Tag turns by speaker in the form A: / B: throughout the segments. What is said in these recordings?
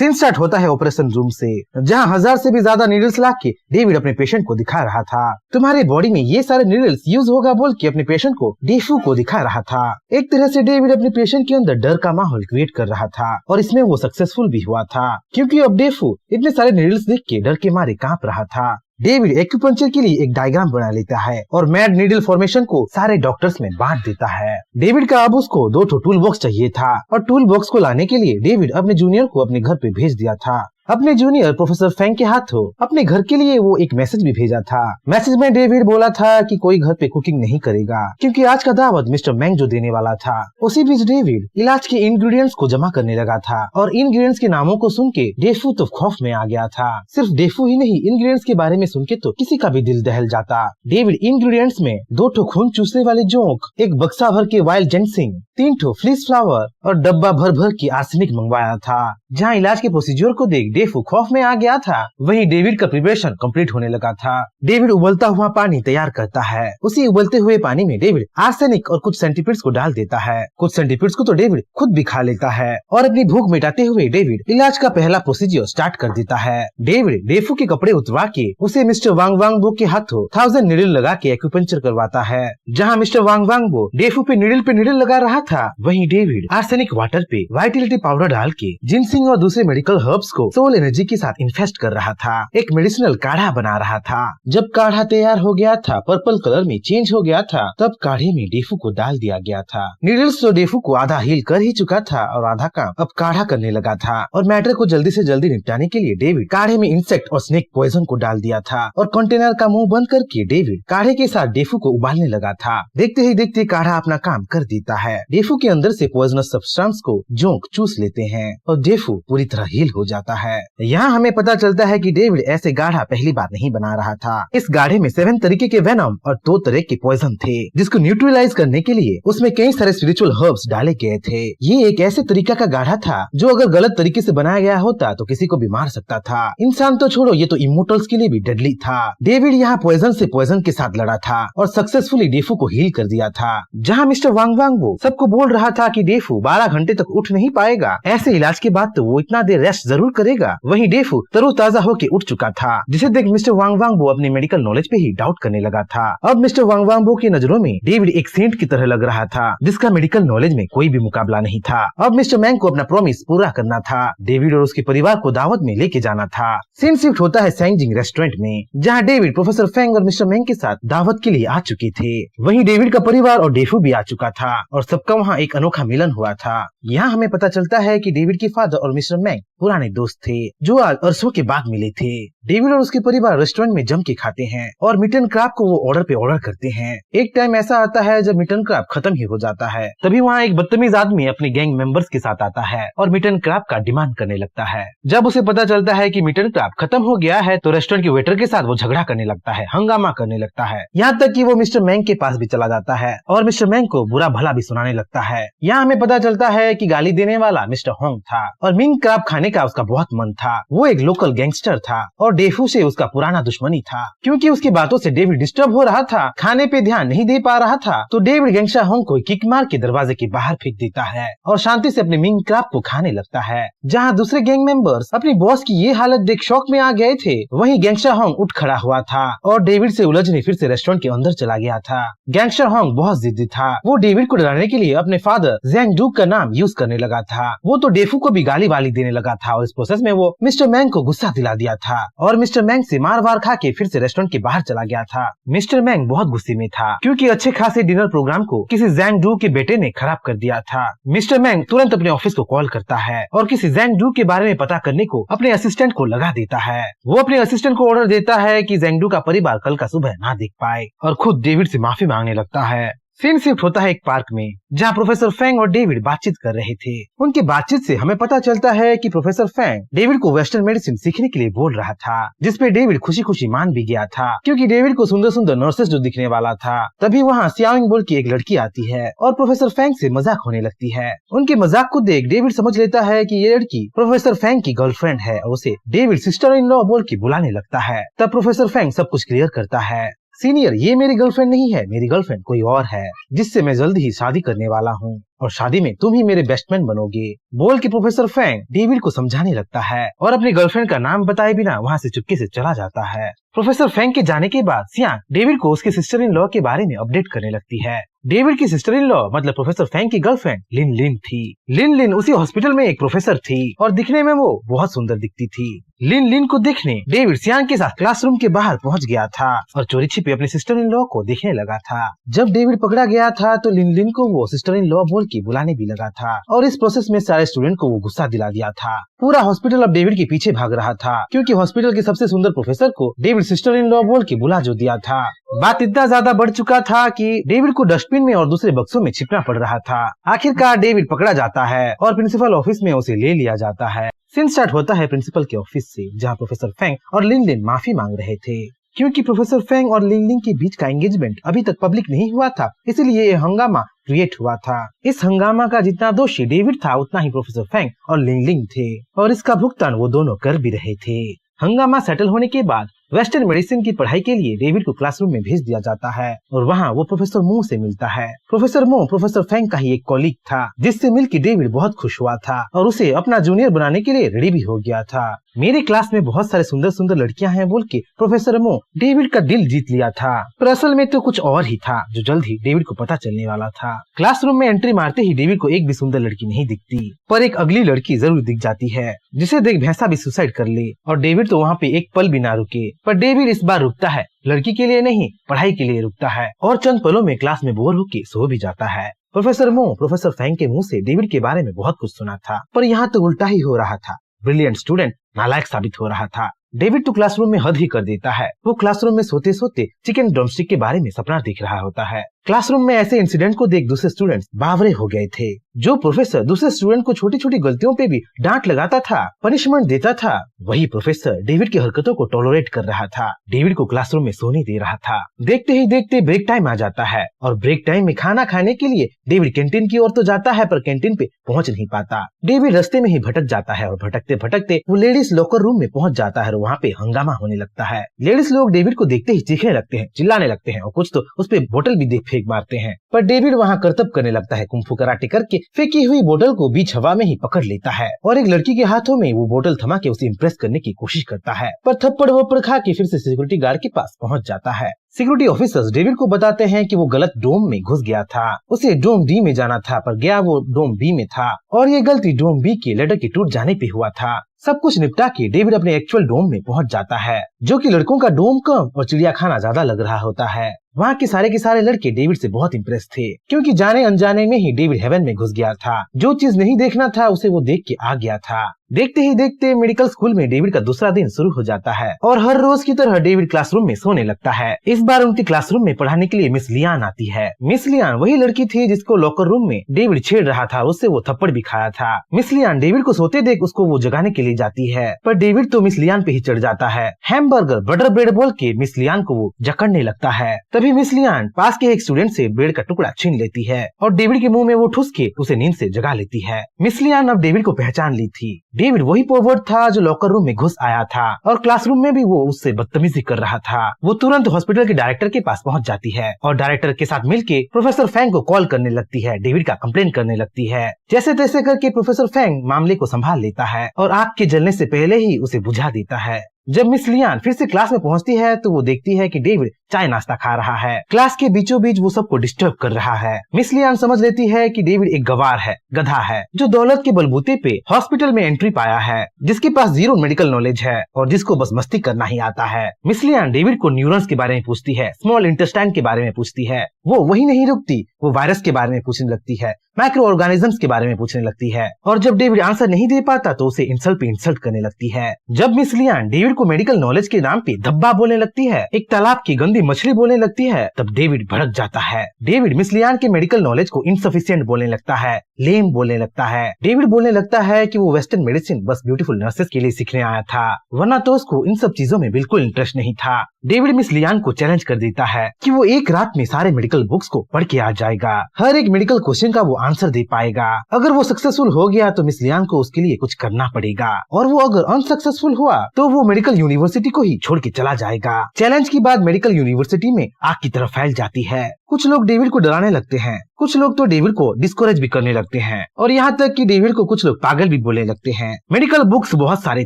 A: Scene start होता है operation room से, जहाँ 1000 से भी ज्यादा नीडल्स ला के डेविड अपने पेशेंट को दिखा रहा था। तुम्हारे बॉडी में ये सारे नीडल्स यूज होगा बोल के अपने पेशेंट को डेफू को दिखा रहा था। एक तरह से डेविड अपने पेशेंट के अंदर डर का माहौल क्रिएट कर रहा था और इसमें वो सक्सेसफुल भी हुआ था, क्योंकि अब डेफू इतने सारे नीडल्स देख के डर के मारे कांप रहा था। डेविड एक्यूपंक्चर के लिए एक डायग्राम बना लेता है और मैड नीडल फॉर्मेशन को सारे डॉक्टर्स में बांट देता है। डेविड का अब उसको 2 टूल बॉक्स चाहिए था और टूल बॉक्स को लाने के लिए डेविड अपने जूनियर को अपने घर पे भेज दिया था। अपने जूनियर प्रोफेसर फैंग के हाथों अपने घर के लिए वो एक मैसेज भी भेजा था। मैसेज में डेविड बोला था कि कोई घर पे कुकिंग नहीं करेगा, क्योंकि आज का दावत मिस्टर मैंग जो देने वाला था। उसी बीच डेविड इलाज के इंग्रेडिएंट्स को जमा करने लगा था और इंग्रेडिएंट्स के नामों को सुन के डेफू तो खौफ में आ गया था। सिर्फ डेफू ही नहीं, इंग्रेडिएंट्स के बारे में सुन के तो किसी का भी दिल दहल जाता। डेविड इंग्रेडिएंट्स में 2 खून चूसने वाले जोंक, एक बक्सा भर के वाइल्ड जेंटसिंग, 3 फ्लिस फ्लावर और डब्बा भर भर की आर्सेनिक मंगवाया था। जहाँ इलाज के प्रोसीजर को देख डेफू खौफ में आ गया था, वहीं डेविड का प्रिपरेशन कंप्लीट होने लगा था। डेविड उबलता हुआ पानी तैयार करता है। उसी उबलते हुए पानी में डेविड आर्सेनिक और कुछ सेंटीपीड्स को डाल देता है। कुछ सेंटीपीड्स को तो डेविड खुद भी खा लेता है और अपनी भूख मिटाते हुए डेविड इलाज का पहला प्रोसीजर स्टार्ट कर देता है। डेविड डेफू के कपड़े उतरवा के उसे मिस्टर वांग वांगबो के हाथों 1000 नीडल लगा के एक्यूपंक्चर करवाता है। जहाँ मिस्टर वांग वांगबो डेफू पे नीडल लगा रहा था, वहीं डेविड आर्सेनिक वाटर पे वाइटलिटी पाउडर डाल के जिनसिंग और दूसरे मेडिकल हर्ब्स को सोल एनर्जी के साथ इन्फेस्ट कर रहा था। एक मेडिसिनल काढ़ा बना रहा था। जब काढ़ा तैयार हो गया था, पर्पल कलर में चेंज हो गया था, तब काढ़े में डेफू को डाल दिया गया था। नीडल्स तो डेफू को आधा हील कर ही चुका था और आधा काम अब काढ़ा करने लगा था। और मैटर को जल्दी से जल्दी निपटाने के लिए डेविड काढ़े में इंसेक्ट और स्नेक पॉइजन को डाल दिया था और कंटेनर का मुंह बंद करके डेविड काढ़े के साथ डेफू को उबालने लगा था। देखते ही देखते काढ़ा अपना काम कर देता है। डेफू के अंदर से पॉइजनस सब्सटेंस को जोंक चूस लेते हैं और डेफू पूरी तरह हील हो जाता है। यहाँ हमें पता चलता है कि डेविड ऐसे गाढ़ा पहली बार नहीं बना रहा था। इस गाढ़े में 7 तरीके के वेनम और 2 तरह के पॉइजन थे, जिसको न्यूट्रलाइज करने के लिए उसमें कई सारे स्पिरिचुअल हर्ब्स डाले गए थे। ये एक ऐसे तरीका का गाढ़ा था जो अगर गलत तरीके से बनाया गया होता तो किसी को भी मार सकता था। इंसान तो छोड़ो, ये तो इमोर्टल्स के लिए भी डेडली था। डेविड यहाँ पॉइजन से पॉइजन के साथ लड़ा था और सक्सेसफुली डेफू को हील कर दिया था। जहाँ मिस्टर वांग वांगबो सबको बोल रहा था कि डेफू 12 घंटे तक उठ नहीं पाएगा, ऐसे इलाज के बाद तो वो इतना देर रेस्ट जरूर करेगा, वहीं डेफू तरोताजा होकर उठ चुका था, जिसे देख मिस्टर वांग वांगबो अपने मेडिकल नॉलेज पे ही डाउट करने लगा था। अब मिस्टर वांग वांगबो की नजरों में डेविड एक सेंट की तरह लग रहा था, जिसका मेडिकल नॉलेज में कोई भी मुकाबला नहीं था। अब मिस्टर मैंग को अपना प्रॉमिस पूरा करना था, डेविड और उसके परिवार को दावत में लेके जाना था। सीन शिफ्ट होता है सैंगजिंग रेस्टोरेंट में, जहाँ डेविड प्रोफेसर फेंग और मिस्टर मैंग के साथ दावत के लिए आ चुके थे। वहीं डेविड का परिवार और डेफू भी आ चुका था और सबका वहाँ एक अनोखा मिलन हुआ था। यहाँ हमें पता चलता है कि डेविड के फादर और मिस्टर मैंग पुराने दोस्त थे जो आज अरसों के बाद मिले थे। डेविड और उसके परिवार रेस्टोरेंट में जम के खाते हैं और मिटन क्रैब को वो ऑर्डर पे ऑर्डर करते हैं। एक टाइम ऐसा आता है जब मिटन क्रैब खत्म ही हो जाता है, तभी वहाँ एक बदतमीज आदमी अपने गैंग मेंबर्स के साथ आता है और मिटन क्रैब का डिमांड करने लगता है। जब उसे पता चलता है कि मिटन क्रैब खत्म हो गया है तो रेस्टोरेंट के वेटर के साथ वो झगड़ा करने लगता है, हंगामा करने लगता है, यहाँ तक कि वो मिस्टर मैंग के पास भी चला जाता है और मिस्टर मैंग को बुरा भला भी सुनाने लगता है। यहाँ हमें पता चलता है कि गाली देने वाला मिस्टर होंग था और मिंग क्रैब खाने का उसका बहुत मन था। वो एक लोकल गैंगस्टर था और डेफू से उसका पुराना दुश्मनी था, क्योंकि उसकी बातों से डेविड डिस्टर्ब हो रहा था, खाने पे ध्यान नहीं दे पा रहा था। तो डेविड गैंगस्टर होंग को किक मार के दरवाजे के बाहर फेंक देता है और शांति से अपने मिंग क्रैब को खाने लगता है। जहाँ दूसरे गैंग मेंबर्स अपनी बॉस की ये हालत देख शौक में आ गए थे, वहीं गैंगस्टर होंग उठ खड़ा हुआ था और डेविड से उलझने फिर से रेस्टोरेंट के अंदर चला गया था। गैंगस्टर होंग बहुत जिद्दी था, वो डेविड को डराने के लिए अपने फादर ज़ैंग डू का नाम यूज करने लगा था। वो तो डेफू को भी गाली वाली देने लगा था और इस प्रोसेस में वो मिस्टर मैंग को गुस्सा दिला दिया था और मिस्टर मैंग से मार वार खा के फिर से रेस्टोरेंट के बाहर चला गया था। मिस्टर मैंग बहुत गुस्से में था, क्योंकि अच्छे खासे डिनर प्रोग्राम को किसी ज़ैंग डू के बेटे ने खराब कर दिया था। मिस्टर मैंग तुरंत अपने ऑफिस को कॉल करता है और किसी ज़ैंग डू के बारे में पता करने को अपने असिस्टेंट को लगा देता है। वो अपने असिस्टेंट को ऑर्डर देता है कि ज़ैंग डू का परिवार कल का सुबह ना देख पाए और खुद डेविड से माफी मांगने लगता है। सीन शिफ्ट होता है एक पार्क में, जहाँ प्रोफेसर फेंग और डेविड बातचीत कर रहे थे। उनकी बातचीत से हमें पता चलता है कि प्रोफेसर फेंग डेविड को वेस्टर्न मेडिसिन सीखने के लिए बोल रहा था, जिसपे डेविड खुशी खुशी मान भी गया था, क्योंकि डेविड को सुंदर सुंदर नर्सेस जो दिखने वाला था। तभी वहाँ सियाओइंग बोल की एक लड़की आती है और प्रोफेसर फेंग से मजाक होने लगती है। उनके मजाक को देख डेविड समझ लेता है कि ये लड़की प्रोफेसर फेंग की गर्लफ्रेंड है और उसे डेविड सिस्टर इन लॉ बोल के बुलाने लगता है। तब प्रोफेसर फेंग सब कुछ क्लियर करता है। सीनियर, ये मेरी गर्लफ्रेंड नहीं है, मेरी गर्लफ्रेंड कोई और है जिससे मैं जल्द ही शादी करने वाला हूँ और शादी में तुम ही मेरे बेस्ट मैन बनोगे, बोल के प्रोफेसर फैंग डेविड को समझाने लगता है और अपनी गर्लफ्रेंड का नाम बताए बिना वहाँ से चुपके से चला जाता है। प्रोफेसर फैंग के जाने के बाद सियान डेविड को उसके सिस्टर इन लॉ के बारे में अपडेट करने लगती है। डेविड की सिस्टर इन लॉ मतलब प्रोफेसर फैंग की गर्लफ्रेंड लिन लिन थी। लिन लिन उसी हॉस्पिटल में एक प्रोफेसर थी और दिखने में वो बहुत सुंदर दिखती थी। लिन लिन को देखने डेविड सियान के साथ क्लासरूम के बाहर पहुंच गया था और चोरी छिपे अपनी सिस्टर इन लॉ को देखने लगा था। जब डेविड पकड़ा गया था तो लिन लिन को वो सिस्टर इन लॉ बोल के बुलाने भी लगा था और इस प्रोसेस में सारे स्टूडेंट को वो गुस्सा दिला दिया था। पूरा हॉस्पिटल अब डेविड के पीछे भाग रहा था क्योंकि हॉस्पिटल के सबसे सुंदर प्रोफेसर को डेविड सिस्टर इन लॉ बोल के बुला जो दिया था। बात इतना ज्यादा बढ़ चुका था कि डेविड को डस्टबिन में और दूसरे बक्सों में छिपना पड़ रहा था। आखिरकार डेविड पकड़ा जाता है और प्रिंसिपल ऑफिस में उसे ले लिया जाता है। सीन स्टार्ट होता है प्रिंसिपल के ऑफिस से, जहाँ प्रोफेसर फैंग और लिन लिन माफी मांग रहे थे क्योंकि प्रोफेसर फैंग और लिन लिन के बीच का एंगेजमेंट अभी तक पब्लिक नहीं हुआ था, इसलिए ये हंगामा क्रिएट हुआ था। इस हंगामा का जितना दोषी डेविड था उतना ही प्रोफेसर फैंग और लिन लिन थे और इसका भुगतान वो दोनों कर भी रहे थे। हंगामा सेटल होने के बाद वेस्टर्न मेडिसिन की पढ़ाई के लिए डेविड को क्लासरूम में भेज दिया जाता है और वहाँ वो प्रोफेसर मो से मिलता है। प्रोफेसर मो प्रोफेसर फैंग का ही एक कॉलीग था जिससे मिलकर डेविड बहुत खुश हुआ था और उसे अपना जूनियर बनाने के लिए रेडी भी हो गया था। मेरे क्लास में बहुत सारे सुंदर सुंदर लड़कियां हैं बोल के प्रोफेसर मो डेविड का दिल जीत लिया था, पर असल में तो कुछ और ही था जो जल्द ही डेविड को पता चलने वाला था। क्लासरूम में एंट्री मारते ही डेविड को एक भी सुंदर लड़की नहीं दिखती, पर एक अगली लड़की जरूर दिख जाती है जिसे देख भैंसा भी सुसाइड कर ले और डेविड तो वहाँ पे एक पल भी ना रुके। पर डेविड इस बार रुकता है, लड़की के लिए नहीं पढ़ाई के लिए रुकता है और चंद पलों में क्लास में बोर होके सो भी जाता है। प्रोफेसर मो प्रोफेसर फैंग के मुंह से डेविड के बारे में बहुत कुछ सुना था, पर यहाँ तो उल्टा ही हो रहा था। ब्रिलियंट स्टूडेंट नालायक साबित हो रहा था। डेविड तो क्लासरूम में हद ही कर देता है। वो क्लासरूम में सोते सोते चिकन ड्रमस्टिक के बारे में सपना देख रहा होता है। क्लासरूम में ऐसे इंसिडेंट को देख दूसरे स्टूडेंट्स बावरे हो गए थे। जो प्रोफेसर दूसरे स्टूडेंट को छोटी छोटी गलतियों पे भी डांट लगाता था, पनिशमेंट देता था, वही प्रोफेसर डेविड की हरकतों को टॉलरेट कर रहा था, डेविड को क्लासरूम में सोने दे रहा था। देखते ही देखते ब्रेक टाइम आ जाता है और ब्रेक टाइम में खाना खाने के लिए डेविड कैंटीन की ओर तो जाता है, पर कैंटीन पे पहुंच नहीं पाता। डेविड रास्ते में ही भटक जाता है और भटकते भटकते वो लेडीज लॉकर रूम में पहुंच जाता है और वहाँ पे हंगामा होने लगता है। लेडीज लोग डेविड को देखते ही चीखने लगते हैं, चिल्लाने लगते हैं और कुछ तो उस पे बोतल भी फेंक मारते हैं, पर डेविड वहाँ करतब करने लगता है। कुंफू कराटे करके फेंकी हुई बोतल को बीच हवा में ही पकड़ लेता है और एक लड़की के हाथों में वो बोतल थमा के उसे इम्प्रेस करने की कोशिश करता है, पर थप्पड़ वप्पड़ खा के फिर से सिक्योरिटी गार्ड के पास पहुंच जाता है। सिक्योरिटी ऑफिसर्स डेविड को बताते हैं कि वो गलत डोम में घुस गया था, उसे डोम डी में जाना था पर गया वो डोम बी में था और ये गलती डोम बी के लेटर के टूट जाने पे हुआ था। सब कुछ निपटा के डेविड अपने एक्चुअल डोम में पहुंच जाता है, जो कि लड़कों का डोम कम और चिड़ियाखाना ज्यादा लग रहा होता है। वहाँ के सारे लड़के डेविड से बहुत इम्प्रेस थे क्योंकि जाने अनजाने में ही डेविड हेवन में घुस गया था। जो चीज नहीं देखना था उसे वो देख के आ गया था। देखते ही देखते मेडिकल स्कूल में डेविड का दूसरा दिन शुरू हो जाता है और हर रोज की तरह डेविड क्लासरूम में सोने लगता है। इस बार उनके क्लासरूम में पढ़ाने के लिए मिस लियान आती है। मिस लियान वही लड़की थी जिसको लॉकर रूम में डेविड छेड़ रहा था, उससे वो थप्पड़ भी खाया था। मिस लियान डेविड को सोते देख उसको वो जगाने के लिए जाती है, पर डेविड तो मिस लियान पे ही चढ़ जाता है। हैमबर्गर बटर ब्रेड बोल के मिस लियान को वो जकड़ने लगता है। तभी मिस लियान पास के एक स्टूडेंट से ब्रेड का टुकड़ा छीन लेती है और डेविड के मुंह में वो ठूस के उसे नींद से जगा लेती है। मिस लियान अब डेविड को पहचान ली थी। डेविड वही पोवर्ट था जो लॉकर रूम में घुस आया था और क्लासरूम में भी वो उससे बदतमीजी कर रहा था। वो तुरंत हॉस्पिटल के डायरेक्टर के पास पहुंच जाती है और डायरेक्टर के साथ मिलके प्रोफेसर फैंग को कॉल करने लगती है, डेविड का कंप्लेन करने लगती है। जैसे तैसे करके प्रोफेसर फैंग मामले को संभाल लेता है और आग के जलने से पहले ही उसे बुझा देता है। जब मिस लियान फिर से क्लास में पहुंचती है तो वो देखती है कि डेविड चाय नाश्ता खा रहा है। क्लास के बीचों बीच वो सबको डिस्टर्ब कर रहा है। मिस लियान समझ लेती है कि डेविड एक गवार है, गधा है, जो दौलत के बलबूते पे हॉस्पिटल में एंट्री पाया है, जिसके पास जीरो मेडिकल नॉलेज है और जिसको बस मस्ती करना ही आता है। मिस लियान डेविड को न्यूरॉन्स के बारे में पूछती है, स्मॉल इंटेस्टाइन के बारे में पूछती है। वो वही नहीं रुकती, वो वायरस के बारे में पूछने लगती है, माइक्रो ऑर्गेनिजम्स के बारे में पूछने लगती है और जब डेविड आंसर नहीं दे पाता तो उसे इंसल्ट पे इंसल्ट करने लगती है। जब मिस लियान डेविड को मेडिकल नॉलेज के नाम पे धब्बा बोलने लगती है, एक तालाब की गंदी मछली बोलने लगती है, तब डेविड भड़क जाता है। डेविड मिस लियान के मेडिकल नॉलेज को इनसफिशिएंट बोलने लगता है, लेम बोलने लगता है। डेविड बोलने लगता है कि वो वेस्टर्न मेडिसिन बस ब्यूटीफुल नर्सेस के लिए सीखने आया था, वरना तो उसको इन सब चीजों में बिल्कुल इंटरेस्ट नहीं था। डेविड मिस लियान को चैलेंज कर देता है कि वो एक रात में सारे मेडिकल बुक्स को पढ़ के आ जाएगा, हर एक मेडिकल क्वेश्चन का वो आंसर दे पाएगा। अगर वो सक्सेसफुल हो गया तो मिस लियान को उसके लिए कुछ करना पड़ेगा, और वो अगर अनसक्सेसफुल हुआ तो वो मेडिकल यूनिवर्सिटी को ही छोड़ के चला जाएगा। चैलेंज के बाद मेडिकल यूनिवर्सिटी में आग की तरह फैल जाती है। कुछ लोग डेविड को डराने लगते हैं, कुछ लोग तो डेविड को डिस्करेज भी करने लगते हैं, और यहाँ तक कि डेविड को कुछ लोग पागल भी बोलने लगते हैं। मेडिकल बुक्स बहुत सारे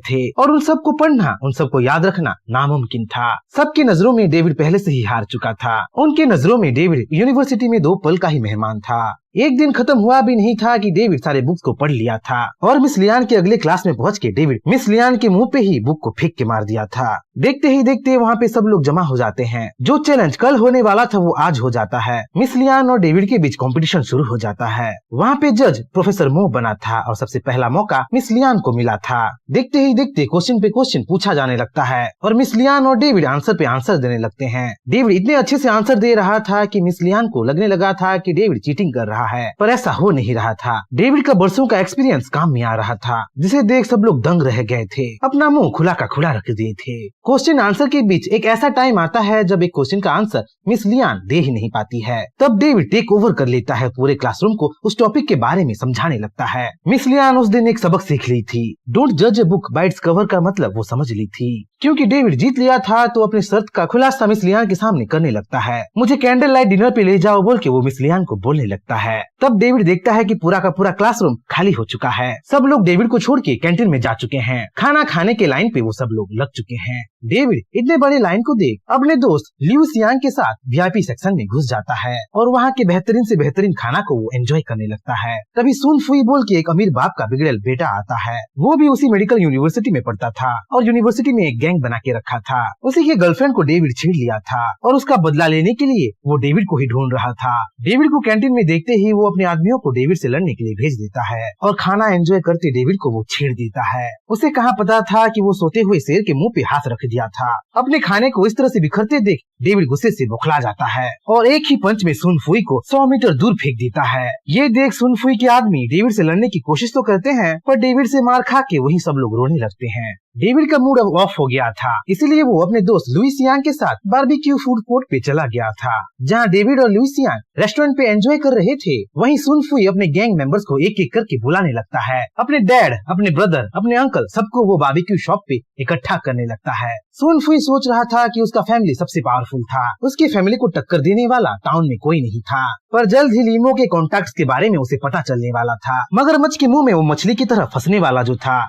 A: थे और उन सबको पढ़ना, उन सबको याद रखना नामुमकिन था। सबकी नजरों में डेविड पहले से ही हार चुका था। उनके नजरों में डेविड यूनिवर्सिटी में 2 पल का ही मेहमान था। एक दिन खत्म हुआ भी नहीं था कि डेविड सारे बुक्स को पढ़ लिया था, और मिस लियान के अगले क्लास में पहुंच के डेविड मिस लियान के मुंह पे ही बुक को फेंक के मार दिया था। देखते ही देखते वहाँ पे सब लोग जमा हो जाते हैं। जो चैलेंज कल होने वाला था वो आज हो जाता है। मिस लियान और डेविड के बीच कंपटीशन शुरू हो जाता है। वहाँ पे जज प्रोफेसर मो बना था और सबसे पहला मौका मिस लियान को मिला था। देखते ही देखते क्वेश्चन पे क्वेश्चन पूछा जाने लगता है और मिस लियान और डेविड आंसर पे आंसर देने लगते हैं। डेविड इतने अच्छे से आंसर दे रहा था कि मिस लियान को लगने लगा था कि डेविड चीटिंग कर रहा है, पर ऐसा हो नहीं रहा था। डेविड का बरसों का एक्सपीरियंस काम में आ रहा था, जिसे देख सब लोग दंग रह गए थे, अपना मुंह खुला का खुला रख दिए थे। क्वेश्चन आंसर के बीच एक ऐसा टाइम आता है जब एक क्वेश्चन का आंसर मिस लियान दे ही नहीं पाती है। तब डेविड टेक ओवर कर लेता है, पूरे क्लासरूम को उस टॉपिक के बारे में समझाने लगता है। मिस लियान उस दिन एक सबक सीख ली थी। डोंट जज a book by its cover का मतलब वो समझ ली थी। क्योंकि डेविड जीत लिया था तो अपनी शर्त का खुलासा मिस लियान के सामने करने लगता है। मुझे कैंडल लाइट डिनर पे ले जाओ बोल के वो मिस लियान को बोलने लगता है। तब डेविड देखता है कि पूरा का पूरा क्लासरूम खाली हो चुका है। सब लोग डेविड को छोड़ के कैंटीन में जा चुके हैं। खाना खाने के लाइन पे वो सब लोग लग चुके हैं। डेविड इतने बड़े लाइन को देख अपने दोस्त ल्यूइस यांग के साथ वीआईपी सेक्शन में घुस जाता है और वहाँ के बेहतरीन से बेहतरीन खाना को वो एंजॉय करने लगता है। तभी सुन फुई बोल के एक अमीर बाप का बिगड़ेल बेटा आता है। वो भी उसी मेडिकल यूनिवर्सिटी में पढ़ता था और यूनिवर्सिटी में एक गैंग बना के रखा था। उसी के गर्लफ्रेंड को डेविड छेड़ लिया था और उसका बदला लेने के लिए वो डेविड को ही ढूंढ रहा था। डेविड को कैंटीन में देखते ही वो अपने आदमियों को डेविड से लड़ने के लिए भेज देता है और खाना एंजॉय करते डेविड को वो छेड़ देता है। उसे कहाँ पता था कि वो सोते हुए शेर के मुंह पे हाथ रख दिया था। अपने खाने को इस तरह से बिखरते देख डेविड गुस्से से बौखला जाता है और एक ही पंच में सुन फुई को 100 मीटर दूर फेंक देता है। ये देख सुन फुई के आदमी डेविड से लड़ने की कोशिश तो करते हैं, पर डेविड से मार खा के वही सब लोग रोने लगते हैं। डेविड का मूड अब ऑफ हो गया था, इसलिए वो अपने दोस्त लुइस यांग के साथ बारबेक्यू फूड कोर्ट पे चला गया था, जहाँ डेविड और लुइस यांग रेस्टोरेंट पे एंजॉय कर रहे थे। वहीं सुन फुई अपने गैंग मेंबर्स को एक एक करके बुलाने लगता है। अपने डैड, अपने ब्रदर, अपने अंकल, सबको वो बारबेक्यू शॉप पे इकट्ठा करने लगता है। सुन फुई सोच रहा था कि उसका फैमिली सबसे पावरफुल था, उसकी फैमिली को टक्कर देने वाला टाउन में कोई नहीं था। पर जल्द ही लीमो के कॉन्टैक्ट्स के बारे में उसे पता चलने वाला था। मगरमच्छ के मुंह में वो मछली की तरह फंसने वाला जो था।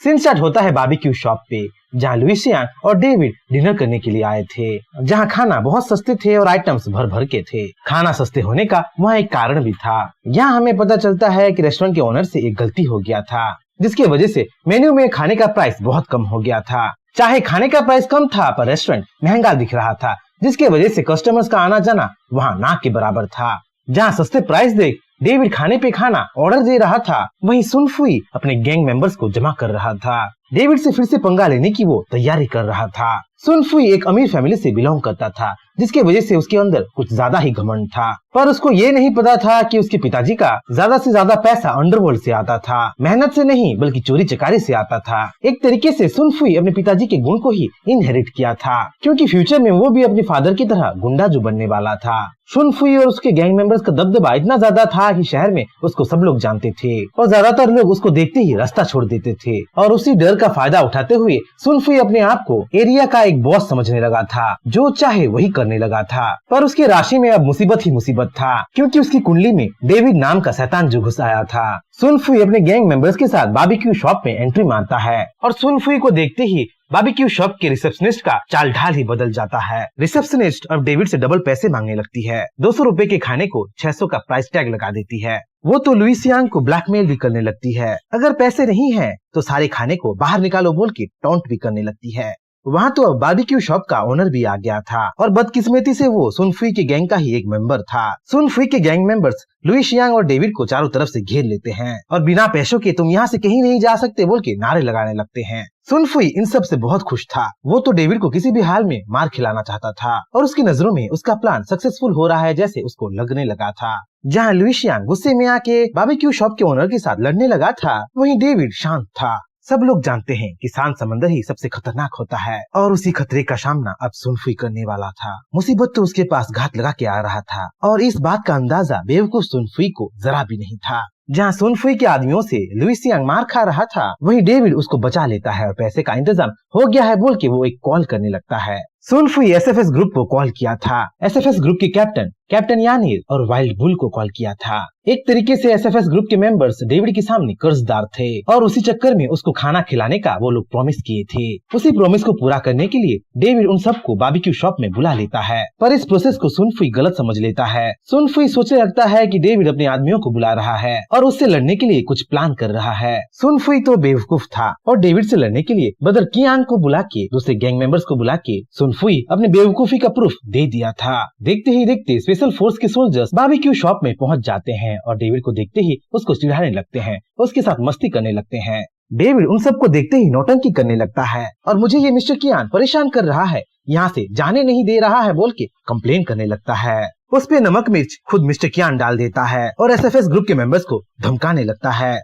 A: सीन स्टार्ट होता है बारबेक्यू शॉप पे, जहाँ लुइस यांग और डेविड डिनर करने के लिए आए थे, जहाँ खाना बहुत सस्ते थे और आइटम्स भर भर के थे। खाना सस्ते होने का वहाँ एक कारण भी था। यहाँ हमें पता चलता है कि रेस्टोरेंट के ओनर से एक गलती हो गया था, जिसकी वजह से मेन्यू में खाने का प्राइस बहुत कम हो गया था। चाहे खाने का प्राइस कम था, पर रेस्टोरेंट महंगा दिख रहा था, जिसकी वजह से कस्टमर्स का आना जाना वहाँ ना के बराबर था। जहाँ सस्ते प्राइस देख डेविड खाने पे खाना ऑर्डर दे रहा था, वहीं सुन फुई अपने गैंग मेंबर्स को जमा कर रहा था। डेविड से फिर से पंगा लेने की वो तैयारी कर रहा था। सुन फुई एक अमीर फैमिली से बिलोंग करता था, जिसकी वजह से उसके अंदर कुछ ज्यादा ही घमंड था। पर उसको ये नहीं पता था कि उसके पिताजी का ज्यादा से ज्यादा पैसा अंडरवर्ल्ड से आता था, मेहनत से नहीं बल्कि चोरी चकारी से आता था। एक तरीके से सुन फुई अपने पिताजी के गुण को ही इनहेरिट किया था, क्योंकि फ्यूचर में वो भी अपने फादर की तरह गुंडा जो बनने वाला था। सुन फुई और उसके गैंग मेंबर्स का दबदबा इतना ज्यादा था कि शहर में उसको सब लोग जानते थे और ज्यादातर लोग उसको देखते ही रास्ता छोड़ देते थे। और उसी डर का फायदा उठाते हुए सुन फुई अपने आप को एरिया का एक बॉस समझने लगा था, जो चाहे वही करने लगा था। पर उसकी राशि में अब मुसीबत ही मुसीबत था, क्योंकि उसकी कुंडली में डेविड नाम का शैतान जो घुस आया था। सुन फुई अपने गैंग मेंबर्स के साथ बारबेक्यू शॉप में एंट्री मारता है और सुन फुई को देखते ही बारबेक्यू शॉप के रिसेप्शनिस्ट का चाल ढाल ही बदल जाता है। रिसेप्शनिस्ट अब डेविड से डबल पैसे मांगने लगती है। 200 रुपए के खाने को 600 का प्राइस टैग लगा देती है। वो तो लुइस यांग को ब्लैकमेल भी करने लगती है। अगर पैसे नहीं है तो सारे खाने को बाहर निकालो बोल के टॉन्ट भी करने लगती है। वहाँ तो अब बारबेक्यू शॉप का ओनर भी आ गया था और बदकिस्मती से वो सुन फुई के गैंग का ही एक मेंबर था। सुन फुई के गैंग मेंबर्स लुइस यांग और डेविड को चारों तरफ से घेर लेते हैं और बिना पैसों के तुम यहाँ से कहीं नहीं जा सकते बोल के नारे लगाने लगते हैं। सुन फुई इन सब से बहुत खुश था। वो तो डेविड को किसी भी हाल में मार खिलाना चाहता था और उसकी नजरों में उसका प्लान सक्सेसफुल हो रहा है जैसे उसको लगने लगा था। जहाँ लुइस यांग गुस्से में आके बारबेक्यू शॉप के ओनर के साथ लड़ने लगा था, वहीं डेविड शांत था। सब लोग जानते हैं कि शांत समंदर ही सबसे खतरनाक होता है और उसी खतरे का सामना अब सुनफुई करने वाला था। मुसीबत तो उसके पास घात लगा के आ रहा था और इस बात का अंदाजा बेवकूफ सुनफुई को जरा भी नहीं था। जहाँ सुनफुई के आदमियों से लुइसियांग मार खा रहा था, वहीं डेविड उसको बचा लेता है और पैसे का इंतजाम हो गया है बोल के वो एक कॉल करने लगता है। सुनफुई एसएफएस ग्रुप को कॉल किया था। एसएफएस ग्रुप के कैप्टन यानिर और वाइल्ड बुल को कॉल किया था। एक तरीके से एसएफएस ग्रुप के मेंबर्स डेविड के सामने कर्जदार थे और उसी चक्कर में उसको खाना खिलाने का वो लोग प्रॉमिस किए थे। उसी प्रॉमिस को पूरा करने के लिए डेविड उन सबको बारबेक्यू शॉप में बुला लेता है, पर इस प्रोसेस को सुनफुई गलत समझ लेता है। सुनफुई सोचने लगता है कि डेविड अपने आदमियों को बुला रहा है और उससे लड़ने के लिए कुछ प्लान कर रहा है। सुनफुई तो बेवकूफ था और डेविड से लड़ने के लिए ब्रदर कियांग को बुला के, दूसरे गैंग मेंबर्स को बुला के सुनफुई अपने बेवकूफी का प्रूफ दे दिया था। देखते ही देखते स्पेशल फोर्स के सोल्जर्स बारबेक्यू शॉप में पहुंच जाते हैं और डेविड को देखते ही उसको चिढ़ाने लगते हैं, उसके साथ मस्ती करने लगते हैं। डेविड उन सबको देखते ही नौटंकी करने लगता है और मुझे ये मिस्टर कियान परेशान कर रहा है, यहाँ से जाने नहीं दे रहा है बोल के कंप्लेन करने लगता है। उस पे नमक मिर्च खुद मिस्टर कियान डाल देता है और एसएफएस ग्रुप के मेंबर्स को धमकाने लगता है।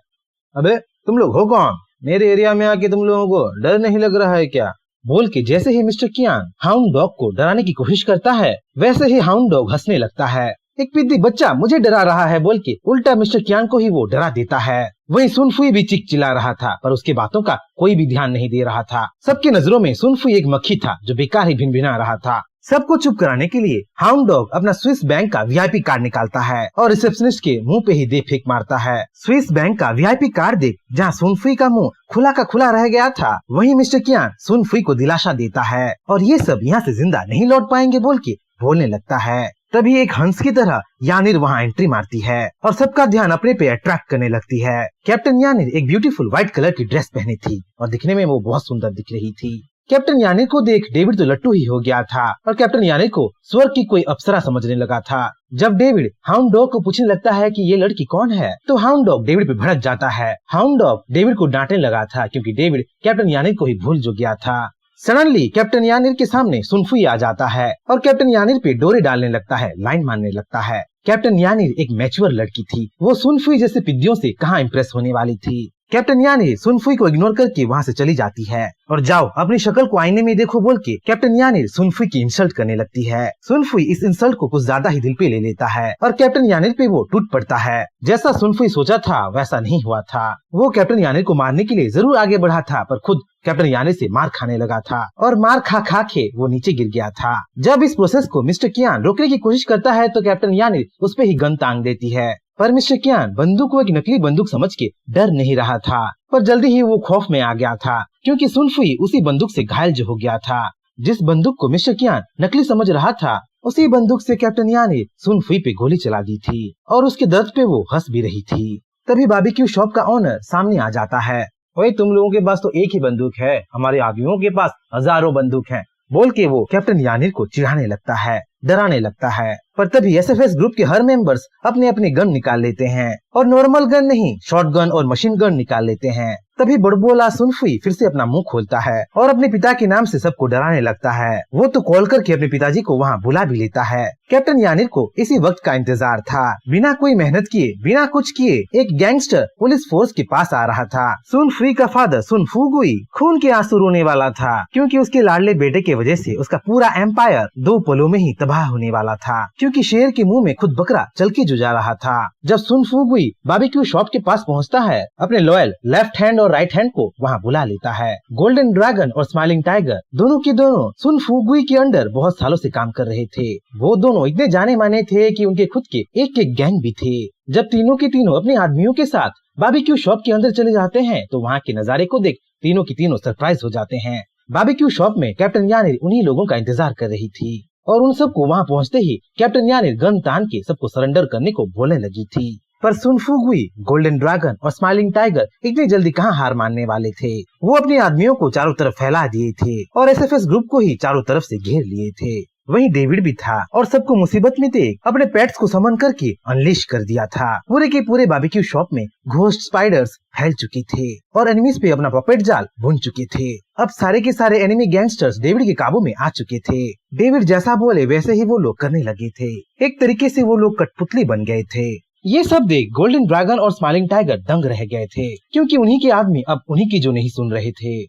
A: अबे तुम लोग हो कौन? मेरे एरिया में आके तुम लोगों को डर नहीं लग रहा है क्या? बोल के जैसे ही मिस्टर कियान हाउंड डॉग को डराने की कोशिश करता है, वैसे ही हाउंड डॉग हंसने लगता है। एक पिद्दी बच्चा मुझे डरा रहा है बोल के उल्टा मिस्टर कियान को ही वो डरा देता है। वहीं सुनफुई भी चिक चिल्ला रहा था, पर उसके बातों का कोई भी ध्यान नहीं दे रहा था। सबकी नजरों में सुनफुई एक मक्खी था जो बेकार ही भिनभिना रहा था। सबको चुप कराने के लिए हाउंड डॉग अपना स्विस बैंक का वीआईपी कार्ड निकालता है और रिसेप्शनिस्ट के मुंह पे ही दे फेंक मारता है। स्विस बैंक का वीआईपी कार्ड देख जहाँ सुनफुई का मुंह खुला का खुला रह गया था, वहीं मिस्टर कियान सुनफुई को दिलासा देता है और ये सब यहाँ से जिंदा नहीं लौट पाएंगे बोल के बोलने लगता है। तभी एक हंस की तरह यानिर वहाँ एंट्री मारती है और सबका ध्यान अपने पे अट्रैक्ट करने लगती है। कैप्टन यानिर एक ब्यूटीफुल व्हाइट कलर की ड्रेस पहनी थी और दिखने में वो बहुत सुंदर दिख रही थी। कैप्टन यानिर को देख डेविड तो लट्टू ही हो गया था और कैप्टन यानिर को स्वर्ग की कोई अप्सरा समझने लगा था। जब डेविड हाउंड डॉग को पूछने लगता है कि ये लड़की कौन है, तो हाउंड डॉग डेविड पे भड़क जाता है। हाउंड डॉग डेविड को डांटने लगा था क्योंकि डेविड कैप्टन यानिर को ही भूल जो गया था। सडनली कैप्टन यानिर के सामने सुनफुई आ जाता है और कैप्टन यानिर पे डोरे डालने लगता है, लाइन मारने लगता है। कैप्टन यानिर एक मैच्योर लड़की थी, वो सुनफुई जैसे पिद्दियों से कहाँ इम्प्रेस होने वाली थी। कैप्टन यानिर सुनफुई को इग्नोर करके वहाँ से चली जाती है और जाओ अपनी शक्ल को आईने में देखो बोल के कैप्टन यानिर सुनफुई की इंसल्ट करने लगती है। सुनफुई इस इंसल्ट को कुछ ज्यादा ही दिल पे ले लेता है और कैप्टन यानिर पे वो टूट पड़ता है। जैसा सुनफुई सोचा था वैसा नहीं हुआ था। वो कैप्टन यानिर को मारने के लिए जरूर आगे बढ़ा था, पर खुद कैप्टन यानिर से मार खाने लगा था और मार खा खा के वो नीचे गिर गया था। जब इस प्रोसेस को मिस्टर कियान रोकने की कोशिश करता है तो कैप्टन यानिर उस पे ही गन तांग देती है, पर मिस्टर कियान बंदूक को एक नकली बंदूक समझ के डर नहीं रहा था, पर जल्दी ही वो खौफ में आ गया था क्योंकि सुनफुई उसी बंदूक से घायल जो हो गया था। जिस बंदूक को मिस्टर कियान नकली समझ रहा था, उसी बंदूक से कैप्टन यानिर सुनफुई पे गोली चला दी थी और उसके दर्द पे वो हंस भी रही थी। तभी बारबेक्यू शॉप का ओनर सामने आ जाता है। ओए तुम लोगों के पास तो एक ही बंदूक है, हमारे आदमियों के पास हजारों बंदूक हैं बोल के वो कैप्टन यानिर को चिढ़ाने लगता है, डराने लगता है। पर तभी एसएफएस ग्रुप के हर मेंबर्स अपने अपने गन निकाल लेते हैं और नॉर्मल गन नहीं, शॉर्ट गन और मशीन गन निकाल लेते हैं। तभी बड़बोला सुनफुई फिर से अपना मुंह खोलता है और अपने पिता के नाम से सबको डराने लगता है। वो तो कॉल करके अपने पिताजी को वहाँ बुला भी लेता है। कैप्टन यानिर को इसी वक्त का इंतजार था। बिना कोई मेहनत किए, बिना कुछ किए एक गैंगस्टर पुलिस फोर्स के पास आ रहा था। सुनफुई का फादर सुनफुगुई खून के आंसू रोने वाला था क्योंकि उसके लाडले बेटे के वजह से उसका पूरा एम्पायर 2 पलों में ही तबाह होने वाला था, क्योंकि शेर के मुंह में खुद बकरा चल के जुझा रहा था। जब सुनफुगुई बारबेक्यू शॉप के पास पहुँचता है, अपने लॉयल लेफ्ट हैंड और राइट हैंड को वहाँ बुला लेता है। गोल्डन ड्रैगन और स्माइलिंग टाइगर दोनों के दोनों सुनफुगुई के अंडर बहुत सालों से काम कर रहे थे। वो दोनों इतने जाने माने थे कि उनके खुद के एक एक गैंग भी थे। जब तीनों के तीनों अपने आदमियों के साथ बारबेक्यू शॉप के अंदर चले जाते हैं तो वहाँ के नजारे को देख तीनों की तीनों सरप्राइज हो जाते हैं। बारबेक्यू शॉप में कैप्टन यानिर उन्हीं लोगों का इंतजार कर रही थी और उन सबको वहाँ पहुँचते ही कैप्टन यानिर गन तान के सबको सरेंडर करने को बोलने लगी थी। पर सुनफुगुई, गोल्डन ड्रैगन और स्माइलिंग टाइगर इतनी जल्दी कहाँ हार मानने वाले थे। वो अपने आदमियों को चारों तरफ फैला दिए थे और एसएफएस ग्रुप को ही चारों तरफ से घेर लिए थे। वहीं डेविड भी था और सबको मुसीबत में देख अपने पेट्स को समन करके अनलीश कर दिया था। पूरे के पूरे बारबेक्यू शॉप में घोस्ट स्पाइडर्स फैल चुके थे और एनिमीज पे अपना पपेट जाल बुन चुके थे। अब सारे के सारे एनिमी गैंगस्टर्स डेविड के काबू में आ चुके थे। डेविड जैसा बोले वैसे ही वो लोग करने लगे थे। एक तरीके से वो लोग कठपुतली बन गए थे। ये सब देख गोल्डन ड्रैगन और स्माइलिंग टाइगर दंग रह गए थे, क्योंकि उन्हीं के आदमी अब उन्हीं की जो नहीं सुन रहे थे।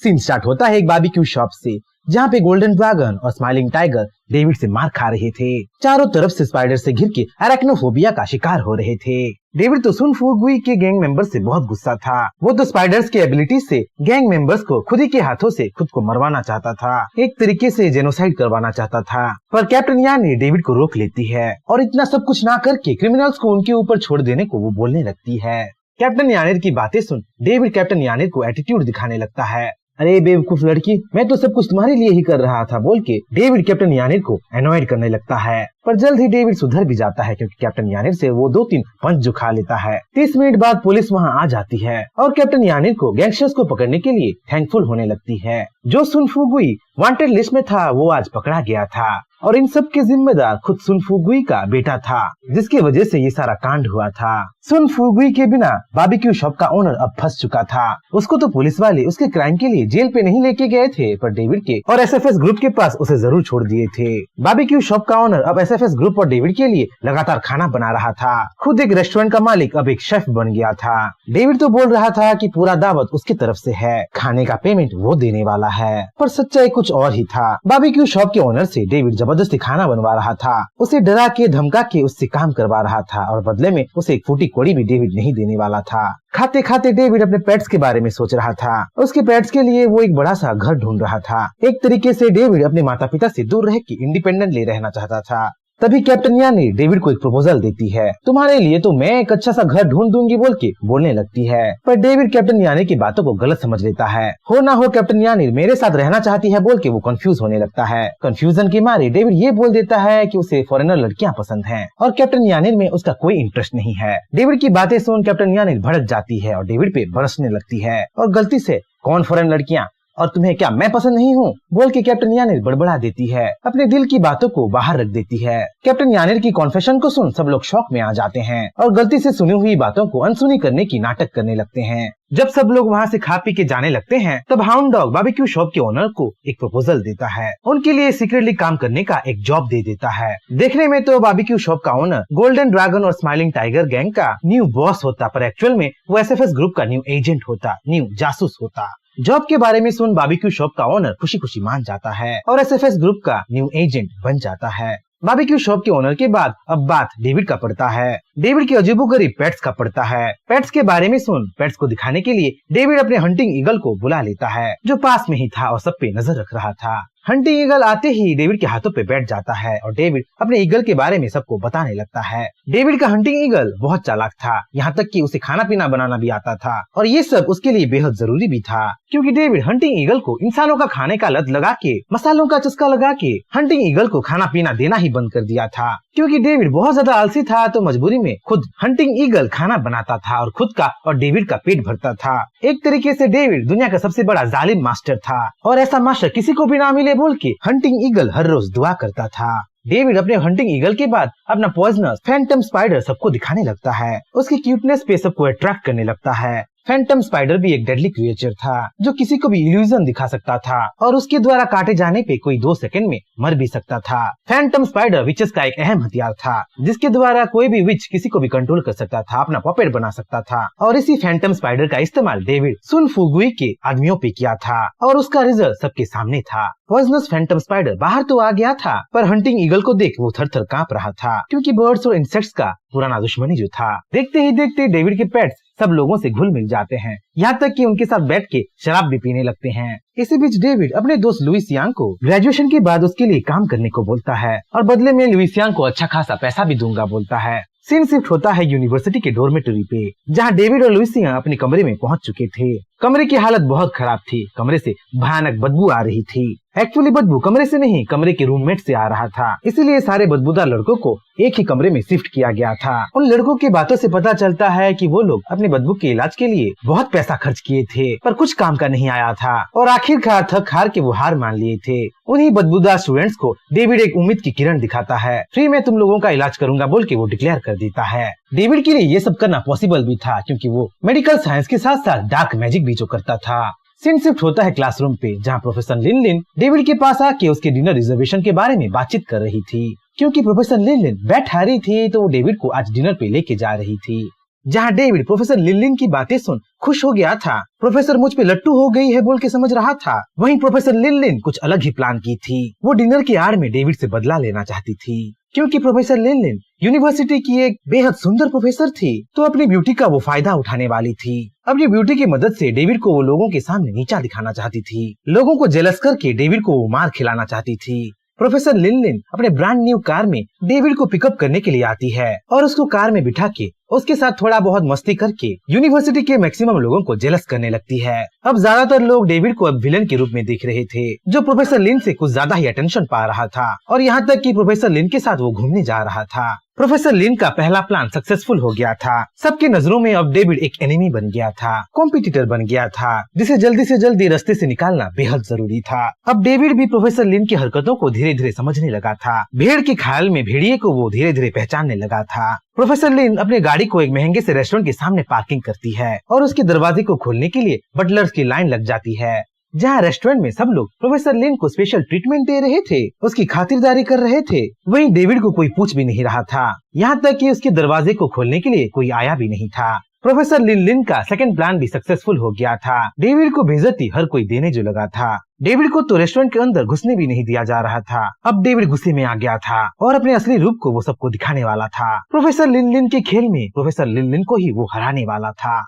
A: सीन स्टार्ट होता है एक बारबेक्यू शॉप से, जहाँ पे गोल्डन ड्रैगन और स्माइलिंग टाइगर डेविड से मार खा रहे थे। चारों तरफ से स्पाइडर से घिर के अरेक्नोफोबिया का शिकार हो रहे थे। डेविड तो सुन फुगुई के गैंग मेंबर से बहुत गुस्सा था। वो तो स्पाइडर्स के एबिलिटी से गैंग मेंबर्स को खुद ही के हाथों से खुद को मरवाना चाहता था, एक तरीके से जेनोसाइड करवाना चाहता था। पर कैप्टन यान ने डेविड को रोक लेती है और इतना सब कुछ ना करके क्रिमिनल्स को उनके ऊपर छोड़ देने को वो बोलने लगती है। कैप्टन यानेर की बातें सुन डेविड कैप्टन यानेर को एटीट्यूड दिखाने लगता है। अरे बेवकूफ लड़की, मैं तो सब कुछ तुम्हारे लिए ही कर रहा था बोल के डेविड कैप्टन यानेर को एनॉयड करने लगता है। पर जल्द ही डेविड सुधर भी जाता है, क्योंकि कैप्टन यानेर से वो 2-3 पंच जो खा लेता है। 30 मिनट बाद पुलिस वहाँ आ जाती है और कैप्टन यानेर को गैंगस्टर्स को पकड़ने के लिए थैंकफुल होने लगती है। जो सुन फुगुई वांटेड लिस्ट में था वो आज पकड़ा गया था और इन सब के जिम्मेदार खुद सुन फुगुई का बेटा था, जिसकी वजह से ये सारा कांड हुआ था। सुन फुगुई के बिना बारबेक्यू शॉप का ओनर अब फंस चुका था। उसको तो पुलिस वाले उसके क्राइम के लिए जेल पे नहीं लेके गए थे, पर डेविड के और एसएफएस ग्रुप के पास उसे जरूर छोड़ दिए थे। बारबेक्यू शॉप का ओनर अब एसएफएस ग्रुप और डेविड के लिए लगातार खाना बना रहा था। खुद एक रेस्टोरेंट का मालिक अब एक शेफ बन गया था। डेविड तो बोल रहा था कि पूरा दावत उसकी तरफ से है, खाने का पेमेंट वो देने वाला है, पर सच्चाई कुछ और ही था। बारबेक्यू शॉप के ओनर से डेविड जबरदस्ती खाना बनवा रहा था, उसे डरा के धमका के उससे काम करवा रहा था और बदले में उसे एक फूटी कौड़ी भी डेविड नहीं देने वाला था। खाते खाते डेविड अपने पेट्स के बारे में सोच रहा था। उसके पेट्स के लिए वो एक बड़ा सा घर ढूंढ रहा था। एक तरीके से डेविड अपने माता पिता से दूर रह के इंडिपेंडेंटली रहना चाहता था। तभी कैप्टन यान ने डेविड को एक प्रपोजल देती है। तुम्हारे लिए तो मैं एक अच्छा सा घर ढूंढ दूंगी बोल के बोलने लगती है, पर डेविड कैप्टन यानी की बातों को गलत समझ लेता है। हो ना हो कैप्टन यानी मेरे साथ रहना चाहती है बोल के वो कंफ्यूज होने लगता है। कंफ्यूजन के मारे डेविड ये बोल देता है कि उसे फॉरेनर लड़कियां पसंद हैं और कैप्टन यानी में उसका कोई इंटरेस्ट नहीं है। डेविड की बातें सुन कैप्टन यानी भड़क जाती है और डेविड पे बरसने लगती है और गलती से कौन फॉरेन लड़कियां और तुम्हें क्या मैं पसंद नहीं हूँ बोल के कैप्टन यानेर बड़बड़ा देती है, अपने दिल की बातों को बाहर रख देती है। कैप्टन यानेर की कॉन्फेशन को सुन सब लोग शॉक में आ जाते हैं और गलती से सुनी हुई बातों को अनसुनी करने की नाटक करने लगते हैं। जब सब लोग वहाँ से खा पी के जाने लगते हैं, तब हाउंड डॉग बारबेक्यू शॉप के ओनर को एक प्रपोजल देता है। उनके लिए सीक्रेटली काम करने का एक जॉब दे देता है। देखने में तो बारबेक्यू शॉप का ओनर गोल्डन ड्रैगन और स्माइलिंग टाइगर गैंग का न्यू बॉस होता, पर एक्चुअल में वो एसएफएस ग्रुप का न्यू एजेंट होता, न्यू जासूस होता। जॉब के बारे में सुन बारबेक्यू शॉप का ओनर खुशी खुशी मान जाता है और एसएफएस ग्रुप का न्यू एजेंट बन जाता है। बारबेक्यू शॉप के ओनर के बाद अब बात डेविड का पड़ता है। डेविड के अजीबोगरीब पेट्स का पड़ता है। पेट्स के बारे में सुन पेट्स को दिखाने के लिए डेविड अपने हंटिंग ईगल को बुला लेता है, जो पास में ही था और सब पे नजर रख रहा था। हंटिंग ईगल आते ही डेविड के हाथों पे बैठ जाता है और डेविड अपने ईगल के बारे में सबको बताने लगता है। डेविड का हंटिंग ईगल बहुत चालाक था, यहाँ तक कि उसे खाना पीना बनाना भी आता था और ये सब उसके लिए बेहद जरूरी भी था, क्योंकि डेविड हंटिंग ईगल को इंसानों का खाने का लत लगा के मसालों का चस्का लगा के हंटिंग ईगल को खाना पीना देना ही बंद कर दिया था। क्योंकि डेविड बहुत ज्यादा आलसी था तो मजबूरी में खुद हंटिंग ईगल खाना बनाता था और खुद का और डेविड का पेट भरता था। एक तरीके से डेविड दुनिया का सबसे बड़ा जालिम मास्टर था और ऐसा मास्टर किसी को भी ना मिले बोल के हंटिंग ईगल हर रोज दुआ करता था। डेविड अपने हंटिंग ईगल के बाद अपना पॉइजनस फैंटम स्पाइडर सबको दिखाने लगता है। उसकी क्यूटनेस पे सबको अट्रैक्ट करने लगता है। फैंटम स्पाइडर भी एक डेडली क्रिएचर था जो किसी को भी इल्यूजन दिखा सकता था और उसके द्वारा काटे जाने पे कोई 2 सेकंड में मर भी सकता था। फैंटम स्पाइडर विचेस का एक अहम हथियार था, जिसके द्वारा कोई भी विच किसी को भी कंट्रोल कर सकता था, अपना पपेट बना सकता था और इसी फैंटम स्पाइडर का इस्तेमाल डेविड सुन फुगुई के आदमियों पे किया था और उसका रिजल्ट सबके सामने था। पॉइजनस फैंटम स्पाइडर बाहर तो आ गया था, पर हंटिंग ईगल को देख वो थर-थर कांप रहा था, क्योंकि बर्ड्स और इंसेक्ट्स का पुराना दुश्मनी जो था। देखते ही देखते डेविड के पेट्स सब लोगों से घुल मिल जाते हैं, यहाँ तक कि उनके साथ बैठ के शराब भी पीने लगते हैं। इसी बीच डेविड अपने दोस्त लुइस यांग को ग्रेजुएशन के बाद उसके लिए काम करने को बोलता है और बदले में लुइस यांग को अच्छा खासा पैसा भी दूंगा बोलता है। सीन शिफ्ट होता है यूनिवर्सिटी के डॉर्मेटरी पे, जहाँ डेविड और लुइस यांग अपने कमरे में पहुंच चुके थे। कमरे की हालत बहुत खराब थी, कमरे से भयानक बदबू आ रही थी। एक्चुअली बदबू कमरे से नहीं, कमरे के रूममेट से आ रहा था, इसीलिए सारे बदबूदार लड़कों को एक ही कमरे में शिफ्ट किया गया था। उन लड़कों की बातों से पता चलता है कि वो लोग अपने बदबू के इलाज के लिए बहुत पैसा खर्च किए थे, पर कुछ काम का नहीं आया था और आखिरकार थक हार के वो हार मान लिए थे। उन्हीं बदबूदार स्टूडेंट्स को डेविड एक उम्मीद की किरण दिखाता है। फ्री में तुम लोगों का इलाज करूंगा बोल के वो डिक्लेयर कर देता है। डेविड के लिए ये सब करना पॉसिबल भी था, क्योंकि वो मेडिकल साइंस के साथ साथ डार्क मैजिक भी जो करता था। सीन शिफ्ट होता है क्लासरूम पे, जहाँ प्रोफेसर लिन लिन डेविड के पास आके उसके डिनर रिजर्वेशन के बारे में बातचीत कर रही थी, क्योंकि प्रोफेसर लिनलिन बैठ हारी थी तो वो डेविड को आज डिनर पे लेके जा रही थी, जहाँ डेविड प्रोफेसर लिनलिन की बातें सुन खुश हो गया था। प्रोफेसर मुझ पे लट्टू हो गई है बोल के समझ रहा था, वहीं प्रोफेसर लिनलिन कुछ अलग ही प्लान की थी। वो डिनर की आड़ में डेविड से बदला लेना चाहती थी, क्योंकि प्रोफेसर लिनलिन यूनिवर्सिटी की एक बेहद सुंदर प्रोफेसर थी, तो अपनी ब्यूटी का वो फायदा उठाने वाली थी। अपनी ब्यूटी की मदद से डेविड को वो लोगों के सामने नीचा दिखाना चाहती थी, लोगों को जेलस करके डेविड को वो मार खिलाना चाहती थी। प्रोफेसर लिनलिन अपने ब्रांड न्यू कार में डेविड को पिकअप करने के लिए आती है और उसको कार में बिठा के उसके साथ थोड़ा बहुत मस्ती करके यूनिवर्सिटी के मैक्सिमम लोगों को जेलस करने लगती है। अब ज्यादातर लोग डेविड को अब विलन के रूप में देख रहे थे, जो प्रोफेसर लिन से कुछ ज्यादा ही अटेंशन पा रहा था, और यहाँ तक कि प्रोफेसर लिन के साथ वो घूमने जा रहा था। प्रोफेसर लिन का पहला प्लान सक्सेसफुल हो गया था। सबके नजरों में अब डेविड एक एनिमी बन गया था, कॉम्पिटिटर बन गया था, जिसे जल्दी से जल्दी रास्ते से निकालना बेहद जरूरी था। अब डेविड भी प्रोफेसर लिन की हरकतों को धीरे धीरे समझने लगा था। भेड़ के ख्याल में भेड़िए को वो धीरे धीरे पहचानने लगा था। प्रोफेसर लिन अपने गाड़ी को एक महंगे से रेस्टोरेंट के सामने पार्किंग करती है और उसके दरवाजे को खोलने के लिए बटलर्स की लाइन लग जाती है, जहाँ रेस्टोरेंट में सब लोग प्रोफेसर लिन को स्पेशल ट्रीटमेंट दे रहे थे, उसकी खातिरदारी कर रहे थे। वहीं डेविड को कोई पूछ भी नहीं रहा था, यहाँ तक कि उसके दरवाजे को खोलने के लिए कोई आया भी नहीं था। प्रोफेसर लिन का सेकंड प्लान भी सक्सेसफुल हो गया था। डेविड को बेइज्जती हर कोई देने जो लगा था। डेविड को तो रेस्टोरेंट के अंदर घुसने भी नहीं दिया जा रहा था। अब डेविड गुस्से में आ गया था और अपने असली रूप को वो सबको दिखाने वाला था। प्रोफेसर लिन के खेल में प्रोफेसर लिन को ही वो हराने वाला था।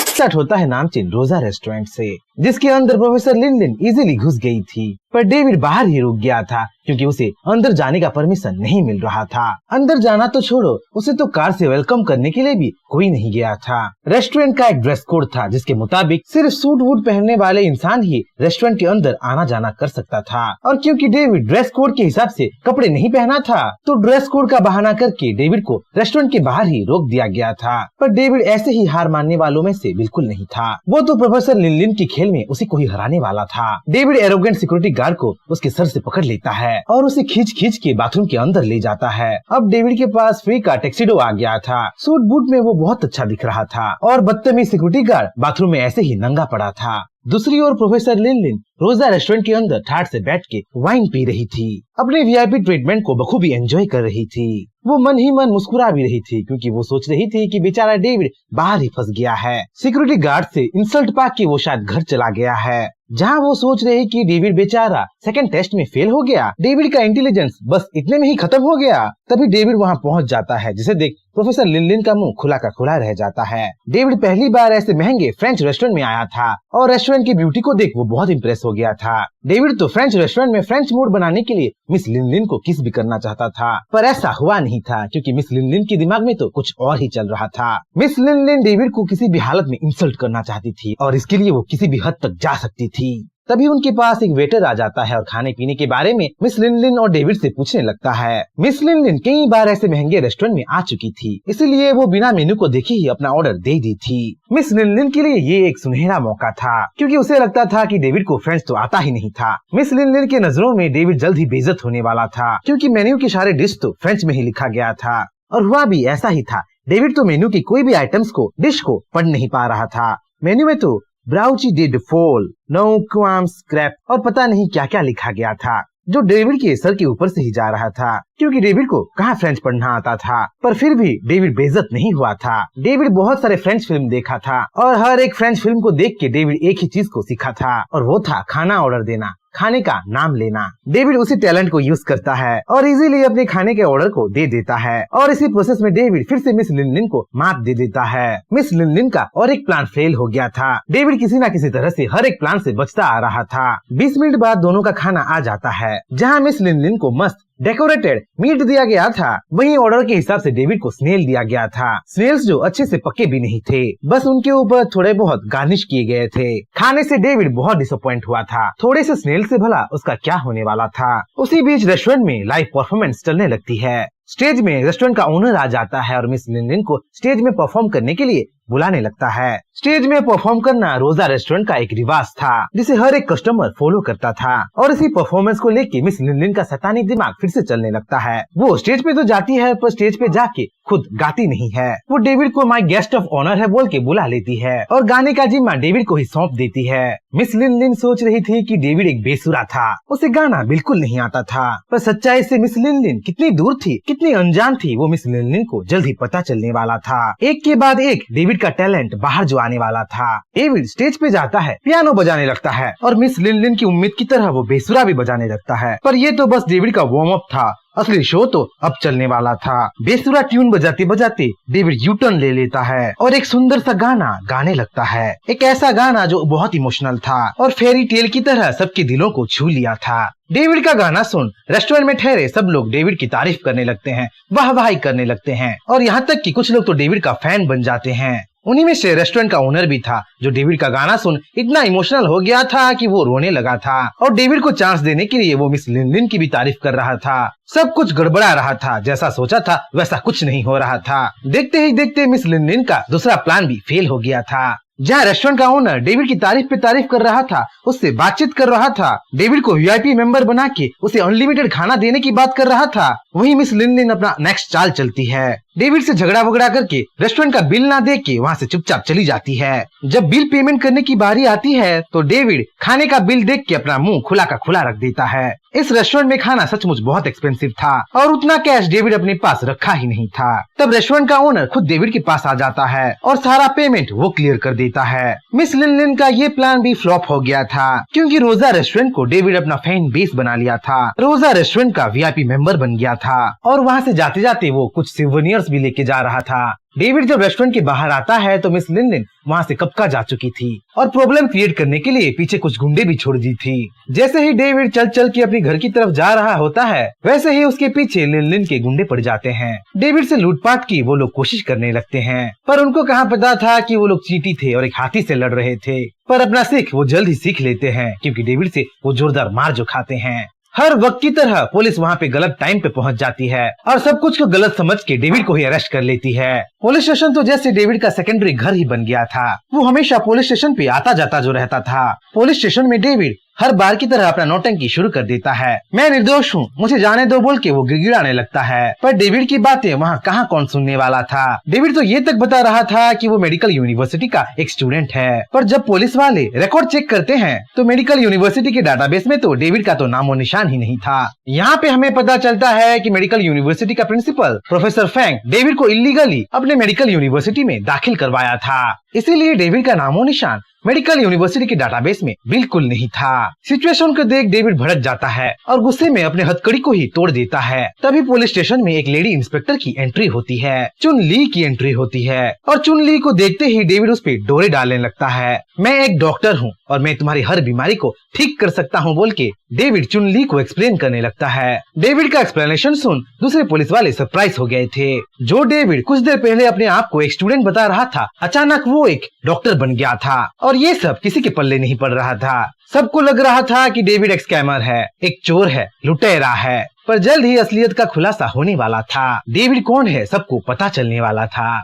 A: स्टार्ट होता है नामचीन रोजा रेस्टोरेंट से, जिसके अंदर प्रोफेसर लिन इजीली घुस गई थी, पर डेविड बाहर ही रुक गया था क्योंकि उसे अंदर जाने का परमिशन नहीं मिल रहा था। अंदर जाना तो छोड़ो, उसे तो कार से वेलकम करने के लिए भी कोई नहीं गया था। रेस्टोरेंट का एक ड्रेस कोड था जिसके मुताबिक सिर्फ सूट वूट पहनने वाले इंसान ही रेस्टोरेंट के अंदर आना जाना कर सकता था, और क्योंकि डेविड ड्रेस कोड के हिसाब से कपड़े नहीं पहना था तो ड्रेस कोड का बहाना करके डेविड को रेस्टोरेंट के बाहर ही रोक दिया गया था। पर डेविड ऐसे ही हार मानने वालों में से बिल्कुल नहीं था। वो तो प्रोफेसर लिन के खेल में उसी को ही हराने वाला था। डेविड एरोगेंट सिक्योरिटी गार्ड को उसके सर से पकड़ लेता है और उसे खींच के बाथरूम के अंदर ले जाता है। अब डेविड के पास फ्री का टैक्सीडो आ गया था। सूट बूट में वो बहुत अच्छा दिख रहा था और बदतमीज सिक्योरिटी गार्ड बाथरूम में ऐसे ही नंगा पड़ा था। दूसरी ओर प्रोफेसर लिन रोजा रेस्टोरेंट के अंदर ठाट से बैठ के वाइन पी रही थी, अपने वीआईपी ट्रीटमेंट को बखूबी एंजॉय कर रही थी। वो मन ही मन मुस्कुरा भी रही थी क्योंकि वो सोच रही थी कि बेचारा डेविड बाहर ही फंस गया है। सिक्योरिटी गार्ड से इंसल्ट पा के वो शायद घर चला गया है, जहाँ वो सोच रही कि डेविड बेचारा सेकंड टेस्ट में फेल हो गया, डेविड का इंटेलिजेंस बस इतने में ही खत्म हो गया। तभी डेविड वहाँ पहुँच जाता है, जिसे देख प्रोफेसर लिन का मुंह खुला का खुला रह जाता है। डेविड पहली बार ऐसे महंगे फ्रेंच रेस्टोरेंट में आया था और रेस्टोरेंट की ब्यूटी को देख वो बहुत इम्प्रेस हो गया था। डेविड तो फ्रेंच रेस्टोरेंट में फ्रेंच मूड बनाने के लिए मिस लिन को किस भी करना चाहता था, पर ऐसा हुआ नहीं था क्योंकि मिस लिन के दिमाग में तो कुछ और ही चल रहा था। मिस लिन डेविड को किसी भी हालत में इंसल्ट करना चाहती थी और इसके लिए वो किसी भी हद तक जा सकती थी। तभी उनके पास एक वेटर आ जाता है और खाने पीने के बारे में मिस लिन और डेविड से पूछने लगता है। मिस लिन कई बार ऐसे महंगे रेस्टोरेंट में आ चुकी थी, इसलिए वो बिना मेन्यू को देखे ही अपना ऑर्डर दे दी थी। मिस लिन के लिए ये एक सुनहरा मौका था क्योंकि उसे लगता था कि डेविड को फ्रेंच तो आता ही नहीं था। मिस लिन के नजरों में डेविड जल्द ही बेइज्जत होने वाला था क्योंकि मेन्यू के सारे डिश तो फ्रेंच में ही लिखा गया था, और हुआ भी ऐसा ही था। डेविड तो मेन्यू की कोई भी आइटम्स को डिश को पढ़ नहीं पा रहा था। मेन्यू में तो ब्राउची डिड फॉल, नो क्वाम स्क्रैप और पता नहीं क्या क्या लिखा गया था, जो डेविड के सर के ऊपर से ही जा रहा था क्योंकि डेविड को कहाँ फ्रेंच पढ़ना आता था। पर फिर भी डेविड बेइज्जत नहीं हुआ था। डेविड बहुत सारे फ्रेंच फिल्म देखा था और हर एक फ्रेंच फिल्म को देख के डेविड एक ही चीज को सीखा था, और वो था खाना ऑर्डर देना, खाने का नाम लेना। डेविड उसी टैलेंट को यूज करता है और इजीली अपने खाने के ऑर्डर को दे देता है, और इसी प्रोसेस में डेविड फिर से मिस लिन को मात दे देता है। मिस लिन का और एक प्लान फेल हो गया था। डेविड किसी न किसी तरह से हर एक प्लान से बचता आ रहा था। 20 मिनट बाद दोनों का खाना आ जाता है, जहाँ मिस लिन को मस्त डेकोरेटेड मीट दिया गया था। वहीं ऑर्डर के हिसाब से डेविड को स्नेल दिया गया था। स्नेल्स जो अच्छे से पके भी नहीं थे, बस उनके ऊपर थोड़े बहुत गार्निश किए गए थे। खाने से डेविड बहुत डिसअपॉइंट हुआ था। थोड़े से स्नेल से भला उसका क्या होने वाला था। उसी बीच रेस्टोरेंट में लाइव परफॉर्मेंस चलने लगती है। स्टेज में रेस्टोरेंट का ओनर आ जाता है और मिस लिन को स्टेज में परफॉर्म करने के लिए बुलाने लगता है। स्टेज में परफॉर्म करना रोजा रेस्टोरेंट का एक रिवाज था जिसे हर एक कस्टमर फॉलो करता था और इसी परफॉर्मेंस को लेके मिस लिन लिन का शैतानी दिमाग फिर से चलने लगता है। वो स्टेज पे तो जाती है पर स्टेज पे जाके खुद गाती नहीं है। वो डेविड को माय गेस्ट ऑफ ऑनर है बोल के बुला लेती है और गाने का जिम्मा डेविड को ही सौंप देती है। मिस लिन लिन सोच रही थी कि डेविड एक बेसुरा था, उसे गाना बिल्कुल नहीं आता था, पर सच्चाई से मिस लिन लिन कितनी दूर थी, कितनी अनजान थी, वो मिस लिन लिन को जल्द ही पता चलने वाला था। एक के बाद एक डेविड का टैलेंट बाहर जो आने वाला था। डेविड स्टेज पे जाता है, पियानो बजाने लगता है और मिस लिन लिन की उम्मीद की तरह वो बेसुरा भी बजाने लगता है। पर ये तो बस डेविड का वार्म अप था, असली शो तो अब चलने वाला था। बेसुरा ट्यून बजाते बजाते डेविड यू टर्न ले लेता है और एक सुंदर सा गाना गाने लगता है। एक ऐसा गाना जो बहुत इमोशनल था और फेरी टेल की तरह सबके दिलों को छू लिया था। डेविड का गाना सुन रेस्टोरेंट में ठहरे सब लोग डेविड की तारीफ करने लगते हैं, वाहवाही करने लगते हैं और यहाँ तक कि कुछ लोग तो डेविड का फैन बन जाते हैं। उन्हीं में से रेस्टोरेंट का ओनर भी था जो डेविड का गाना सुन इतना इमोशनल हो गया था कि वो रोने लगा था और डेविड को चांस देने के लिए वो मिस लिन लिन की भी तारीफ कर रहा था। सब कुछ गड़बड़ा रहा था, जैसा सोचा था वैसा कुछ नहीं हो रहा था। देखते ही देखते मिस लिन लिन का दूसरा प्लान भी फेल हो गया था। जहाँ रेस्टोरेंट का ओनर डेविड की तारीफ पे तारीफ कर रहा था, उससे बातचीत कर रहा था, डेविड को वीआईपी मेंबर बना के उसे अनलिमिटेड खाना देने की बात कर रहा था, वहीं मिस लिन लिन अपना नेक्स्ट चाल चलती है। डेविड से झगड़ा वगड़ा करके रेस्टोरेंट का बिल ना दे के वहाँ से चुपचाप चली जाती है। जब बिल पेमेंट करने की बारी आती है तो डेविड खाने का बिल देख के अपना मुंह खुला का खुला रख देता है। इस रेस्टोरेंट में खाना सचमुच बहुत एक्सपेंसिव था और उतना कैश डेविड अपने पास रखा ही नहीं था। तब रेस्टोरेंट का ओनर खुद डेविड के पास आ जाता है और सारा पेमेंट वो क्लियर कर देता है। मिस लिन लिन का ये प्लान भी फ्लॉप हो गया था क्योंकि रोजा रेस्टोरेंट को डेविड अपना फैन बेस बना लिया था। रोजा रेस्टोरेंट का वीआईपी मेंबर बन गया था और वहाँ से जाते जाते वो कुछ सिवनियर्स भी लेके जा रहा था। डेविड जब रेस्टोरेंट के बाहर आता है तो मिस लिन लिन वहाँ से कब का जा चुकी थी और प्रॉब्लम क्रिएट करने के लिए पीछे कुछ गुंडे भी छोड़ दी थी। जैसे ही डेविड चल चल के अपने घर की तरफ जा रहा होता है वैसे ही उसके पीछे लिन लिन के गुंडे पड़ जाते हैं। डेविड से लूटपाट की वो लोग कोशिश करने लगते हैं पर उनको कहाँ पता था कि वो लोग चींटी थे और एक हाथी से लड़ रहे थे। पर अपना सीख वो जल्द ही सीख लेते हैं क्योंकि डेविड से वो जोरदार मार जो खाते हैं। हर वक्त की तरह पुलिस वहाँ पे गलत टाइम पे पहुँच जाती है और सब कुछ को गलत समझ के डेविड को ही अरेस्ट कर लेती है। पुलिस स्टेशन तो जैसे डेविड का सेकेंडरी घर ही बन गया था। वो हमेशा पुलिस स्टेशन पे आता जाता जो रहता था। पुलिस स्टेशन में डेविड हर बार की तरह अपना नौटंकी शुरू कर देता है। मैं निर्दोष हूँ, मुझे जाने दो बोल के वो गिड़गिड़ाने लगता है। पर डेविड की बातें वहाँ कहाँ कौन सुनने वाला था। डेविड तो ये तक बता रहा था कि वो मेडिकल यूनिवर्सिटी का एक स्टूडेंट है। पर जब पुलिस वाले रिकॉर्ड चेक करते हैं तो मेडिकल यूनिवर्सिटी के डाटाबेस में तो डेविड का तो नामो निशान ही नहीं था। यहाँ पे हमें पता चलता है कि मेडिकल यूनिवर्सिटी का प्रिंसिपल प्रोफेसर फैंग डेविड को इलीगली अपने मेडिकल यूनिवर्सिटी में दाखिल करवाया था, इसीलिए डेविड का नामो निशान मेडिकल यूनिवर्सिटी के डाटाबेस में बिल्कुल नहीं था। सिचुएशन को देख डेविड भड़क जाता है और गुस्से में अपने हथकड़ी को ही तोड़ देता है। तभी पुलिस स्टेशन में एक लेडी इंस्पेक्टर की एंट्री होती है, चुन ली की एंट्री होती है और चुन ली को देखते ही डेविड उस पे डोरे डालने लगता है। मैं एक डॉक्टर हूँ और मैं तुम्हारी हर बीमारी को ठीक कर सकता हूँ बोल के डेविड चुन ली को एक्सप्लेन करने लगता है। डेविड का एक्सप्लेनेशन सुन दूसरे पुलिस वाले सरप्राइज हो गए थे। जो डेविड कुछ देर पहले अपने आप को एक स्टूडेंट बता रहा था, अचानक वो एक डॉक्टर बन गया था और ये सब किसी के पल्ले नहीं पड़ रहा था। सबको लग रहा था कि डेविड एक स्कैमर है, एक चोर है, लुटेरा है। पर जल्द ही असलियत का खुलासा होने वाला था। डेविड कौन है सबको पता चलने वाला था।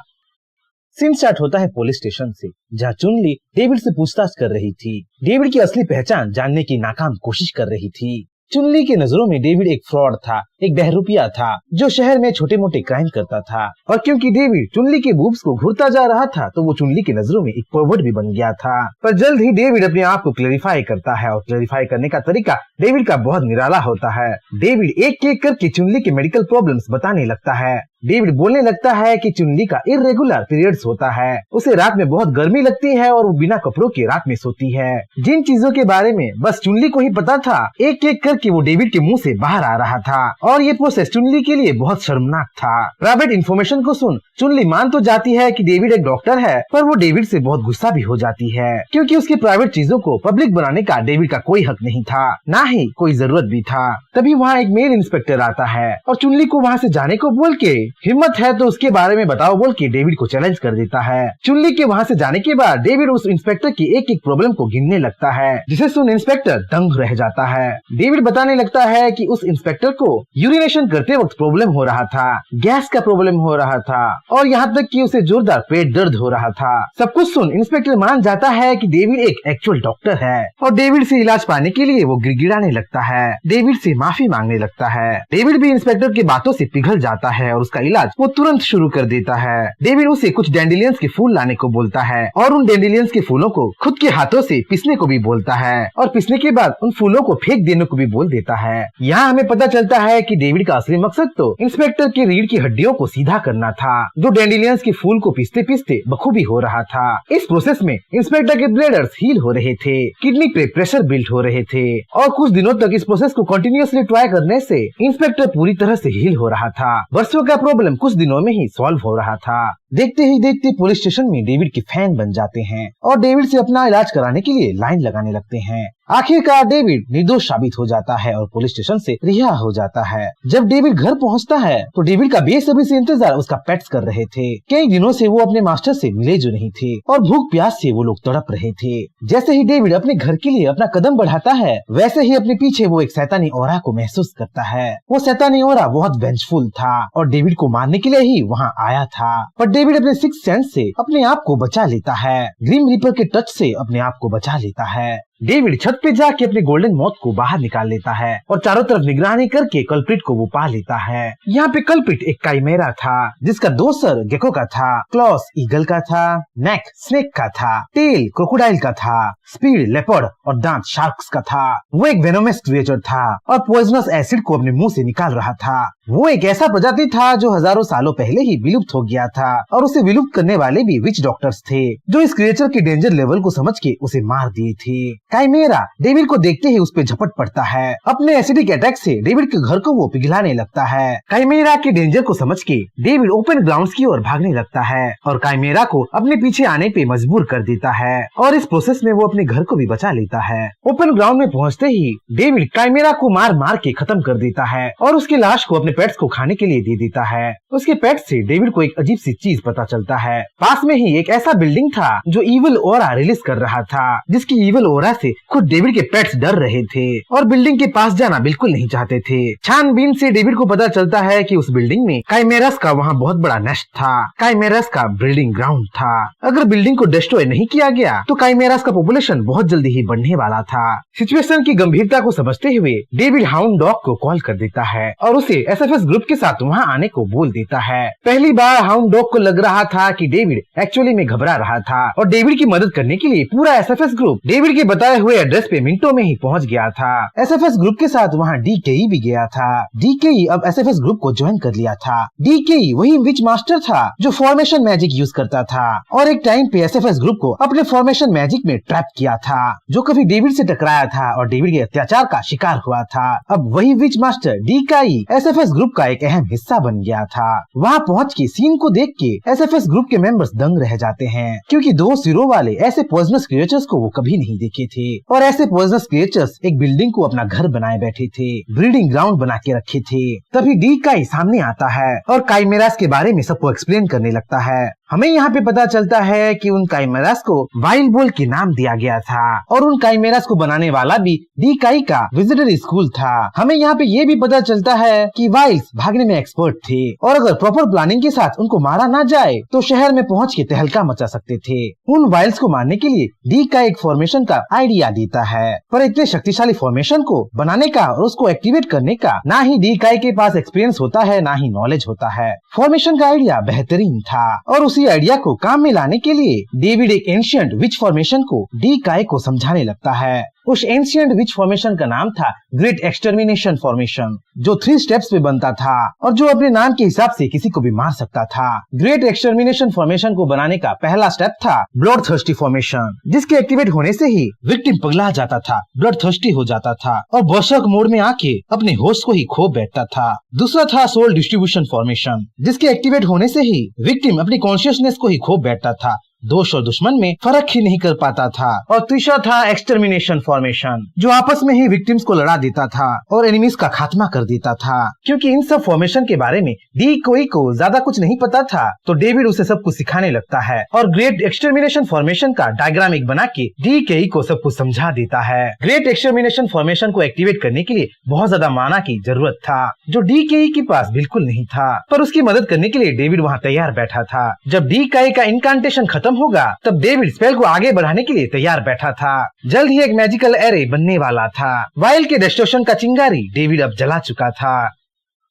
A: सीन स्टार्ट होता है पुलिस स्टेशन से, जहाँ चुनली डेविड से पूछताछ कर रही थी, डेविड की असली पहचान जानने की नाकाम कोशिश कर रही थी। चुनली की नजरों में डेविड एक फ्रॉड था, एक बहरूपिया था जो शहर में छोटे मोटे क्राइम करता था और क्योंकि डेविड चुनली के बूब्स को घूरता जा रहा था तो वो चुनली की नजरों में एक परवर्ट भी बन गया था। पर जल्द ही डेविड अपने आप को क्लैरिफाई करता है और क्लैरिफाई करने का तरीका डेविड का बहुत निराला होता है। डेविड एक एक करके चुनली के मेडिकल प्रॉब्लम्स बताने लगता है। डेविड बोलने लगता है कि चुनली का इरेगुलर पीरियड्स होता है, उसे रात में बहुत गर्मी लगती है और वो बिना कपड़ों के रात में सोती है। जिन चीजों के बारे में बस चुनली को ही पता था, एक एक करके वो डेविड के मुंह से बाहर आ रहा था और ये प्रोसेस चुनली के लिए बहुत शर्मनाक था। प्राइवेट इन्फॉर्मेशन को सुन चुनली मान तो जाती है कि डेविड एक डॉक्टर है, पर वो डेविड से बहुत गुस्सा भी हो जाती है क्योंकि उसकी प्राइवेट चीजों को पब्लिक बनाने का डेविड का कोई हक नहीं था, ना ही कोई जरूरत भी था। तभी वहाँ एक मेल इंस्पेक्टर आता है और चुनली को वहाँ से जाने को बोल के हिम्मत है तो उसके बारे में बताओ बोल के डेविड को चैलेंज कर देता है। चुनली के वहाँ से जाने के बाद डेविड उस इंस्पेक्टर की एक एक प्रॉब्लम को गिनने लगता है, जिसे सुन इंस्पेक्टर दंग रह जाता है। डेविड बताने लगता है कि उस इंस्पेक्टर को यूरिनेशन करते वक्त प्रॉब्लम हो रहा था, गैस का प्रॉब्लम हो रहा था और यहाँ तक कि उसे जोरदार पेट दर्द हो रहा था। सब कुछ सुन इंस्पेक्टर मान जाता है कि डेविड एक एक्चुअल डॉक्टर है और डेविड से इलाज पाने के लिए वो गिड़गिड़ाने लगता है, डेविड से माफी मांगने लगता है। डेविड भी इंस्पेक्टर की बातों से पिघल जाता है और उसका इलाज वो तुरंत शुरू कर देता है। डेविड उसे कुछ डैंडेलियंस के फूल लाने को बोलता है और उन डैंडेलियंस के फूलों को खुद के हाथों से पीसने को भी बोलता है और पीसने के बाद उन फूलों को फेंक देने को भी बोल देता है। यहाँ हमें पता चलता है कि डेविड का असली मकसद तो इंस्पेक्टर की रीढ़ की हड्डियों को सीधा करना था, जो डैंडेलियंस के फूल को पीसते पीसते बखूबी हो रहा था। इस प्रोसेस में इंस्पेक्टर के ब्लेडर्स हील हो रहे थे, किडनी पे प्रेशर बिल्ड हो रहे थे और कुछ दिनों तक इस प्रोसेस को कंटिन्यूअसली ट्राई करने से इंस्पेक्टर पूरी तरह से हील हो रहा था। वर्षों का प्रॉब्लम कुछ दिनों में ही सॉल्व हो रहा था। देखते ही देखते पुलिस स्टेशन में डेविड के फैन बन जाते हैं और डेविड से अपना इलाज कराने के लिए लाइन लगाने लगते हैं। आखिरकार डेविड निर्दोष साबित हो जाता है और पुलिस स्टेशन से रिहा हो जाता है। जब डेविड घर पहुंचता है तो डेविड का बेसब्री से इंतजार उसका पेट्स कर रहे थे। कई दिनों से वो अपने मास्टर से मिले जो नहीं थे और भूख प्यास से वो लोग तड़प रहे थे। जैसे ही डेविड अपने घर के लिए अपना कदम बढ़ाता है, वैसे ही अपने पीछे वो एक शैतानी ऑरा को महसूस करता है। वो शैतानी ऑरा बहुत वेंजफुल था और डेविड को मारने के लिए ही वहाँ आया था, पर डेविड अपने सिक्स्थ सेंस से अपने आप को बचा लेता है, ग्रीम रीपर के टच से अपने आप को बचा लेता है। डेविड छत पे जाके अपने गोल्डन मौत को बाहर निकाल लेता है और चारों तरफ निगरानी करके कल्प्रिट को वो पा लेता है। यहाँ पे कल्प्रिट एक काइमेरा था जिसका 2 सर गेको का था, क्लॉस ईगल का था, नेक स्नेक का था, टेल क्रोकोडाइल का था, स्पीड लेपर्ड और दांत शार्क्स का था। वो एक वेनोमस क्रिएचर था और पॉइजनस एसिड को अपने मुंह से निकाल रहा था। वो एक ऐसा प्रजाति था जो हजारों सालों पहले ही विलुप्त हो गया था और उसे विलुप्त करने वाले भी विच डॉक्टर्स थे जो इस क्रिएचर के डेंजर लेवल को समझ के उसे मार दिए थे। काइमेरा डेविड को देखते ही उस पे झपट पड़ता है। अपने एसिडिक अटैक से डेविड के घर को वो पिघलाने लगता है। काइमेरा के डेंजर को समझ के डेविड ओपन ग्राउंड्स की ओर भागने लगता है और काइमेरा को अपने पीछे आने पे मजबूर कर देता है और इस प्रोसेस में वो अपने घर को भी बचा लेता है। ओपन ग्राउंड में पहुंचते ही डेविड काइमेरा को मार मार के खत्म कर देता है और उसकी लाश को अपने पेट्स को खाने के लिए दे देता है। उसके पेट्स से डेविड को एक अजीब सी चीज पता चलता है। पास में ही एक ऐसा बिल्डिंग था जो इविल ओरा रिलीज कर रहा था, जिसकी इविल ओरा से खुद डेविड के पेट्स डर रहे थे और बिल्डिंग के पास जाना बिल्कुल नहीं चाहते थे। छानबीन से डेविड को पता चलता है कि उस बिल्डिंग में काइमेरस का वहाँ बहुत बड़ा नेस्ट था, काइमेरस का ब्रीडिंग ग्राउंड था। अगर बिल्डिंग को डिस्ट्रॉय नहीं किया गया तो काइमेरस का पॉपुलेशन बहुत जल्दी ही बढ़ने वाला था। सिचुएशन की गंभीरता को समझते हुए डेविड हाउंड डॉग को कॉल कर देता है और उसे एसएफएस ग्रुप के साथ वहाँ आने को बोल देता है। पहली बार हाउंड डॉग को लग रहा था कि डेविड एक्चुअली में घबरा रहा था और डेविड की मदद करने के लिए पूरा एसएफएस ग्रुप डेविड के बताए हुए एड्रेस पे मिनटों में ही पहुंच गया था। एसएफएस ग्रुप के साथ वहाँ डीकेई भी गया था। डीकेई अब एसएफएस ग्रुप को ज्वाइन कर लिया था। डीकेई वही विच मास्टर था जो फॉर्मेशन मैजिक यूज करता था और एक टाइम पे एसएफएस ग्रुप को अपने फॉर्मेशन मैजिक में ट्रैप किया था, जो कभी डेविड से टकराया था और डेविड के अत्याचार का शिकार हुआ था। अब वही विच मास्टर डीकेई एसएफएस ग्रुप का एक अहम हिस्सा बन गया था। वहाँ पहुँच के सीन को देख के एसएफएस ग्रुप के मेंबर्स दंग रह जाते हैं, क्योंकि 2 सिरों वाले ऐसे पॉइजनस क्रिएचर्स को वो कभी नहीं देखे थे और ऐसे पॉइजनस क्रिएचर्स एक बिल्डिंग को अपना घर बनाए बैठे थे, ब्रीडिंग ग्राउंड बना के रखे थे। तभी डीकाई सामने आता है और काइमेरास के बारे में सबको एक्सप्लेन करने लगता है। हमें यहाँ पे पता चलता है कि उन काइमेरास को वाइल्ड बोल के नाम दिया गया था और उन काइमेरास को बनाने वाला भी डीकाई का विजिटर स्कूल था। हमें यहाँ पे ये भी पता चलता है कि वाइल्ड्स भागने में एक्सपर्ट थे और अगर प्रॉपर प्लानिंग के साथ उनको मारा ना जाए तो शहर में पहुँच के तहलका मचा सकते थे। उन वाइल्ड्स को मारने के लिए डीकाई एक फॉर्मेशन का आइडिया देता है, पर इतने शक्तिशाली फॉर्मेशन को बनाने का और उसको एक्टिवेट करने का ना ही डीकाई के पास एक्सपीरियंस होता है ना ही नॉलेज होता है। फॉर्मेशन का आइडिया बेहतरीन था और उसी आइडिया को काम में लाने के लिए डेविड एक एंशिएंट विच फॉर्मेशन को डीकाई को समझाने लगता है। उस एंशिएंट विच फॉर्मेशन का नाम था ग्रेट एक्सटर्मिनेशन फॉर्मेशन, जो 3 स्टेप्स पे बनता था और जो अपने नाम के हिसाब से किसी को भी मार सकता था। ग्रेट एक्सटर्मिनेशन फॉर्मेशन को बनाने का पहला स्टेप था ब्लड थर्स्टी फॉर्मेशन, जिसके एक्टिवेट होने से ही विक्टिम पगला जाता था, ब्लड थर्स्टी हो जाता था और बर्सर्क मोड में आके अपने होस्ट को ही खो बैठता था। दूसरा था सोल डिस्ट्रीब्यूशन फॉर्मेशन, जिसके एक्टिवेट होने से ही विक्टिम अपनी कॉन्शियसनेस को ही खो बैठता था, दोस्त और दुश्मन में फर्क ही नहीं कर पाता था। और तीसरा था एक्सटर्मिनेशन फॉर्मेशन, जो आपस में ही विक्टिम्स को लड़ा देता था और एनिमीज का खात्मा कर देता था। क्योंकि इन सब फॉर्मेशन के बारे में डी कोई को ज्यादा कुछ नहीं पता था, तो डेविड उसे सब कुछ सिखाने लगता है और ग्रेट एक्सटर्मिनेशन फॉर्मेशन का डायग्राम एक बना के डी के को सब कुछ समझा देता है। ग्रेट एक्सटर्मिनेशन फॉर्मेशन को एक्टिवेट करने के लिए बहुत ज्यादा माना की जरूरत था, जो डी के पास बिल्कुल नहीं था, पर उसकी मदद करने के लिए डेविड वहाँ तैयार बैठा था। जब डी का इनकांटेशन खत्म होगा तब डेविड स्पेल को आगे बढ़ाने के लिए तैयार बैठा था। जल्द ही एक मैजिकल एरे बनने वाला था। वाइल्ड के डिस्ट्रक्शन का चिंगारी डेविड अब जला चुका था।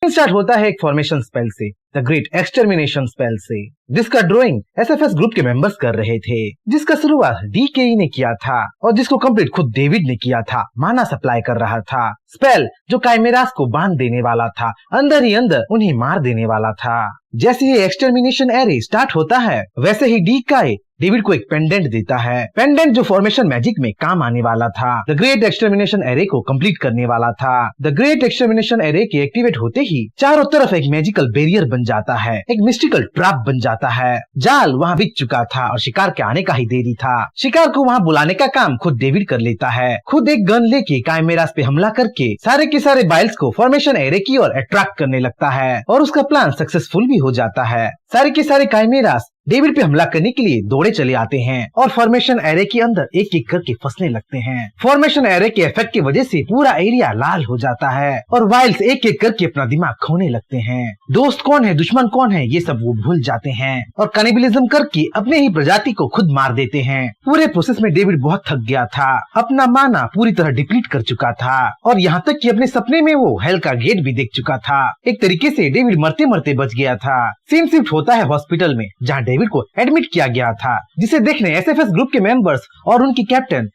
A: स्टार्ट होता है एक फॉर्मेशन स्पेल से, द ग्रेट एक्सटर्मिनेशन स्पेल से, जिसका ड्राइंग एसएफएस ग्रुप के मेंबर्स कर रहे थे, जिसका शुरुआत डीकेई ने किया था और जिसको कंप्लीट खुद डेविड ने किया था। माना सप्लाई कर रहा था। स्पेल जो काइमेरास को बांध देने वाला था, अंदर ही अंदर उन्हें मार देने वाला था। जैसे ही एक्सटर्मिनेशन एरे स्टार्ट होता है वैसे ही डीकाई डेविड को एक पेंडेंट देता है। पेंडेंट जो फॉर्मेशन मैजिक में काम आने वाला था, द ग्रेट एक्सटर्मिनेशन एरे को कंप्लीट करने वाला था। द ग्रेट एक्सटर्मिनेशन एरे के एक्टिवेट होते ही चारों तरफ एक मैजिकल बैरियर बन जाता है, एक मिस्टिकल ट्रैप बन जाता है। जाल वहाँ बिक चुका था और शिकार के आने का ही देरी था। शिकार को वहाँ बुलाने का काम खुद डेविड कर लेता है। खुद एक गन लेके काइमेरास पे हमला करके सारे के सारे बाइल्स को फॉर्मेशन एरे की ओर अट्रैक्ट करने लगता है और उसका प्लान सक्सेसफुल भी हो जाता है। सारे के सारे काइमेरास डेविड पे हमला करने के लिए दौड़े चले आते हैं और फॉर्मेशन एरे के अंदर एक एक करके फंसने लगते हैं। फॉर्मेशन एरे के इफेक्ट की वजह से पूरा एरिया लाल हो जाता है और वाइल्स एक एक करके अपना दिमाग खोने लगते हैं। दोस्त कौन है, दुश्मन कौन है, ये सब वो भूल जाते हैं और कैनिबलिज्म करके अपने ही प्रजाति को खुद मार देते हैं। पूरे प्रोसेस में डेविड बहुत थक गया था, अपना माना पूरी तरह डिप्लीट कर चुका था और यहाँ तक कि अपने सपने में वो हेल का गेट भी देख चुका था। एक तरीके से डेविड मरते मरते बच गया था। सीन शिफ्ट होता है हॉस्पिटल में, जहाँ डेविड को एडमिट किया गया था, जिसे देखने एसएफएस ग्रुप के मेंबर्स और उनकी कैप्टन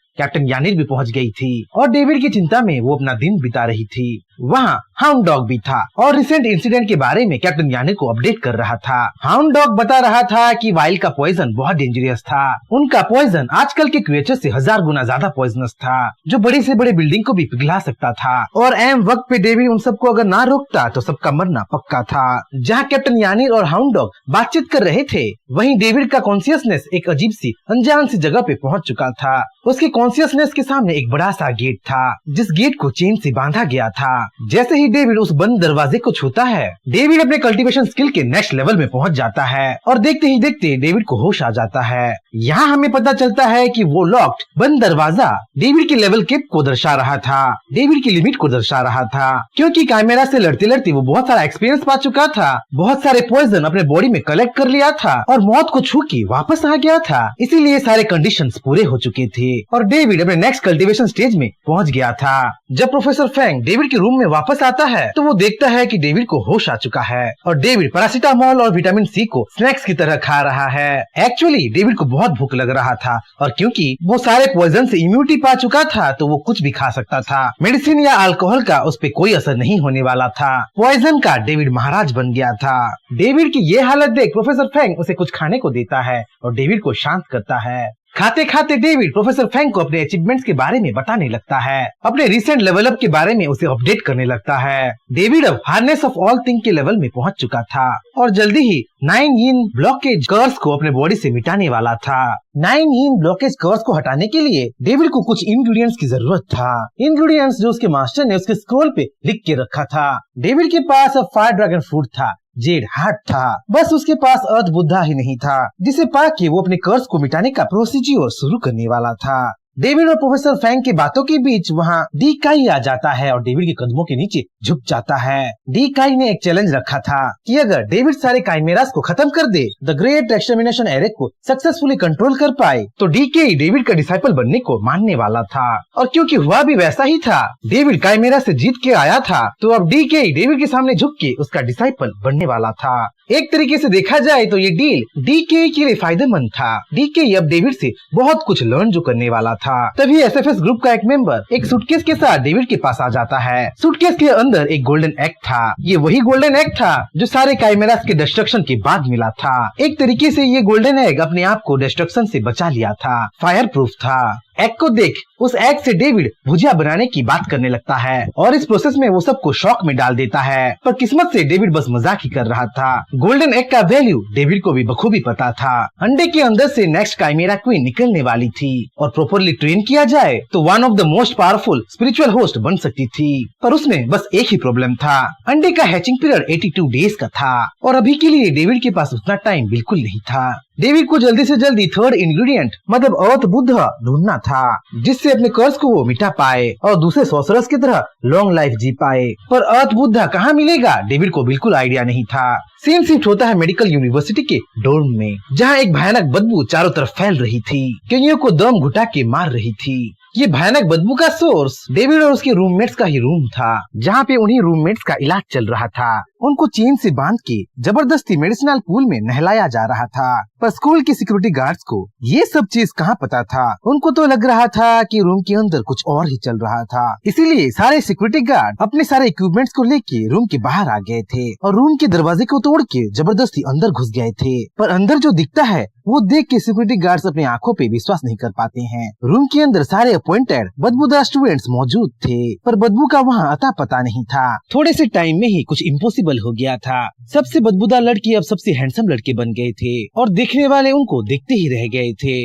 A: यानिर भी पहुंच गई थी और डेविड की चिंता में वो अपना दिन बिता रही थी। वहाँ हाउंड डॉग भी था और रिसेंट इंसिडेंट के बारे में कैप्टन यानिर को अपडेट कर रहा था। हाउंड डॉग बता रहा था कि वाइल्ड का पॉइजन बहुत डेंजरस था। उनका पॉइजन आजकल के क्रिएचर से 1000 गुना ज्यादा पॉइजनस था, जो बड़ी से बड़ी बिल्डिंग को भी पिघला सकता था और एम वक्त पे डेविड उन सबको अगर ना रोकता तो सबका मरना पक्का था। जहाँ कैप्टन यानिर और हाउंड डॉग बातचीत कर रहे थे, वहीं डेविड का कॉन्शियसनेस एक अजीब सी अनजान सी जगह पे पहुंच चुका था। उसके कॉन्शियसनेस के सामने एक बड़ा सा गेट था, जिस गेट को चेन से बांधा गया था। जैसे ही डेविड उस बंद दरवाजे को छूता है, डेविड अपने कल्टीवेशन स्किल के नेक्स्ट लेवल में पहुंच जाता है और देखते ही देखते डेविड को होश आ जाता है। यहाँ हमें पता चलता है कि वो लॉक्ड बंद दरवाजा डेविड के लेवल कैप को दर्शा रहा था, डेविड की लिमिट को दर्शा रहा था, क्योंकि काइमेरा से लड़ते लड़ते वो बहुत सारा एक्सपीरियंस पा चुका था, बहुत सारे पॉइजन अपने बॉडी में कलेक्ट कर लिया था और मौत को छू के वापस आ गया था। इसीलिए सारे कंडीशंस पूरे हो चुके थे और डेविड अपने नेक्स्ट कल्टीवेशन स्टेज में पहुंच गया था। जब प्रोफेसर फैंग डेविड के रूम में वापस आता है तो वो देखता है कि डेविड को होश आ चुका है और डेविड पैरासीटामोल और विटामिन सी को स्नैक्स की तरह खा रहा है। एक्चुअली डेविड को बहुत भूख लग रहा था और क्योंकि वो सारे पॉइजन से इम्यूनिटी पा चुका था तो वो कुछ भी खा सकता था। मेडिसिन या अल्कोहल का उस पे कोई असर नहीं होने वाला था। पॉइजन का डेविड महाराज बन गया था। डेविड की ये हालत देख प्रोफेसर फैंग उसे कुछ खाने को देता है और डेविड को शांत करता है। खाते खाते डेविड प्रोफेसर फैंग को अपने अचीवमेंट्स के बारे में बताने लगता है, अपने रिसेंट लेवल अप के बारे में उसे अपडेट करने लगता है। डेविड अब हार्नेस ऑफ ऑल थिंग के लेवल में पहुंच चुका था और जल्दी ही 9 yin ब्लॉकेज कर्स को अपने बॉडी से मिटाने वाला था। 9 yin ब्लॉकेज कर्स को हटाने के लिए डेविड को कुछ इंग्रेडिएंट्स की जरूरत था। इंग्रेडिएंट्स जो उसके मास्टर ने उसके स्क्रॉल पे लिख के रखा था। डेविड के पास अब फायर ड्रैगन फ्रूट था, जेड हार्ट था, बस उसके पास अर्थ बुद्धा ही नहीं था, जिसे पाके वो अपने कर्ज को मिटाने का प्रोसीजर शुरू करने वाला था। डेविड और प्रोफेसर फैंग की बातों के बीच वहाँ डी काई आ जाता है और डेविड के कदमों के नीचे झुक जाता है। डी काई ने एक चैलेंज रखा था कि अगर डेविड सारे काइमेरास को खत्म कर दे, द ग्रेट एक्सटर्मिनेशन एरे को सक्सेसफुली कंट्रोल कर पाए, तो डी के डेविड का डिसाइपल बनने को मानने वाला था। और क्योंकि हुआ भी वैसा ही था, डेविड काइमेरा से जीत के आया था, तो अब डी के डेविड के सामने झुक के उसका डिसाइपल बनने वाला था। एक तरीके से देखा जाए तो ये डील डीके के लिए फायदेमंद था। डीके अब डेविड से बहुत कुछ लर्न जो करने वाला था। तभी एसएफएस ग्रुप का एक मेंबर एक सूटकेस के साथ डेविड के पास आ जाता है। सूटकेस के अंदर एक गोल्डन एग था। ये वही गोल्डन एग था जो सारे काइमेरास के डिस्ट्रक्शन के बाद मिला था। एक तरीके से ये गोल्डन एग अपने आप को डिस्ट्रक्शन से बचा लिया था, फायर प्रूफ था। एग को देख उस एग से डेविड भुजिया बनाने की बात करने लगता है और इस प्रोसेस में वो सबको शॉक में डाल देता है। पर किस्मत से डेविड बस मजाक ही कर रहा था। गोल्डन एग का वैल्यू डेविड को भी बखूबी पता था। अंडे के अंदर से नेक्स्ट काइमेरा क्वीन निकलने वाली थी और प्रॉपरली ट्रेन किया जाए तो one of the most powerful spiritual host बन सकती थी। पर उसमें बस एक ही प्रॉब्लम था, अंडे का हैचिंग पीरियड 82 डेज का था और अभी के लिए डेविड के पास उतना टाइम बिल्कुल नहीं था। डेविड को जल्दी से जल्दी थर्ड इंग्रेडिएंट मतलब अर्थ बुद्ध ढूंढना था जिससे अपने कर्ज को वो मिटा पाए और दूसरे सॉर्सरर्स की तरह लॉन्ग लाइफ जी पाए। पर अर्थ बुद्ध कहाँ मिलेगा डेविड को बिल्कुल आइडिया नहीं था। सीन शिफ्ट होता है मेडिकल यूनिवर्सिटी के डोर्म में जहाँ एक भयानक बदबू चारों तरफ फैल रही थी, कईयों को दम घुटा के मार रही थी। ये भयानक बदबू का सोर्स डेविड और उसके रूममेट्स का ही रूम था जहाँ पे उन्हीं रूममेट्स का इलाज चल रहा था। उनको चेन से बांध के जबरदस्ती मेडिसिनल पूल में नहलाया जा रहा था। पर स्कूल के सिक्योरिटी गार्ड्स को ये सब चीज कहाँ पता था। उनको तो लग रहा था कि रूम के अंदर कुछ और ही चल रहा था, इसीलिए सारे सिक्योरिटी गार्ड अपने सारे इक्विपमेंट्स को लेके रूम के बाहर आ गए थे और रूम के दरवाजे को तोड़ के जबरदस्ती अंदर घुस गए थे। पर अंदर जो दिखता है वो देख के सिक्योरिटी गार्ड्स अपनी आंखों पे विश्वास नहीं कर पाते हैं। रूम के अंदर सारे अपॉइंटेड बदबूदार स्टूडेंट्स मौजूद थे पर बदबू का वहाँ अता पता नहीं था। थोड़े से टाइम में ही कुछ इम्पॉसिबल हो गया था। सबसे बदबूदार लड़की अब सबसे हैंडसम लड़के बन गए थे और देखने वाले उनको देखते ही रह गए थे।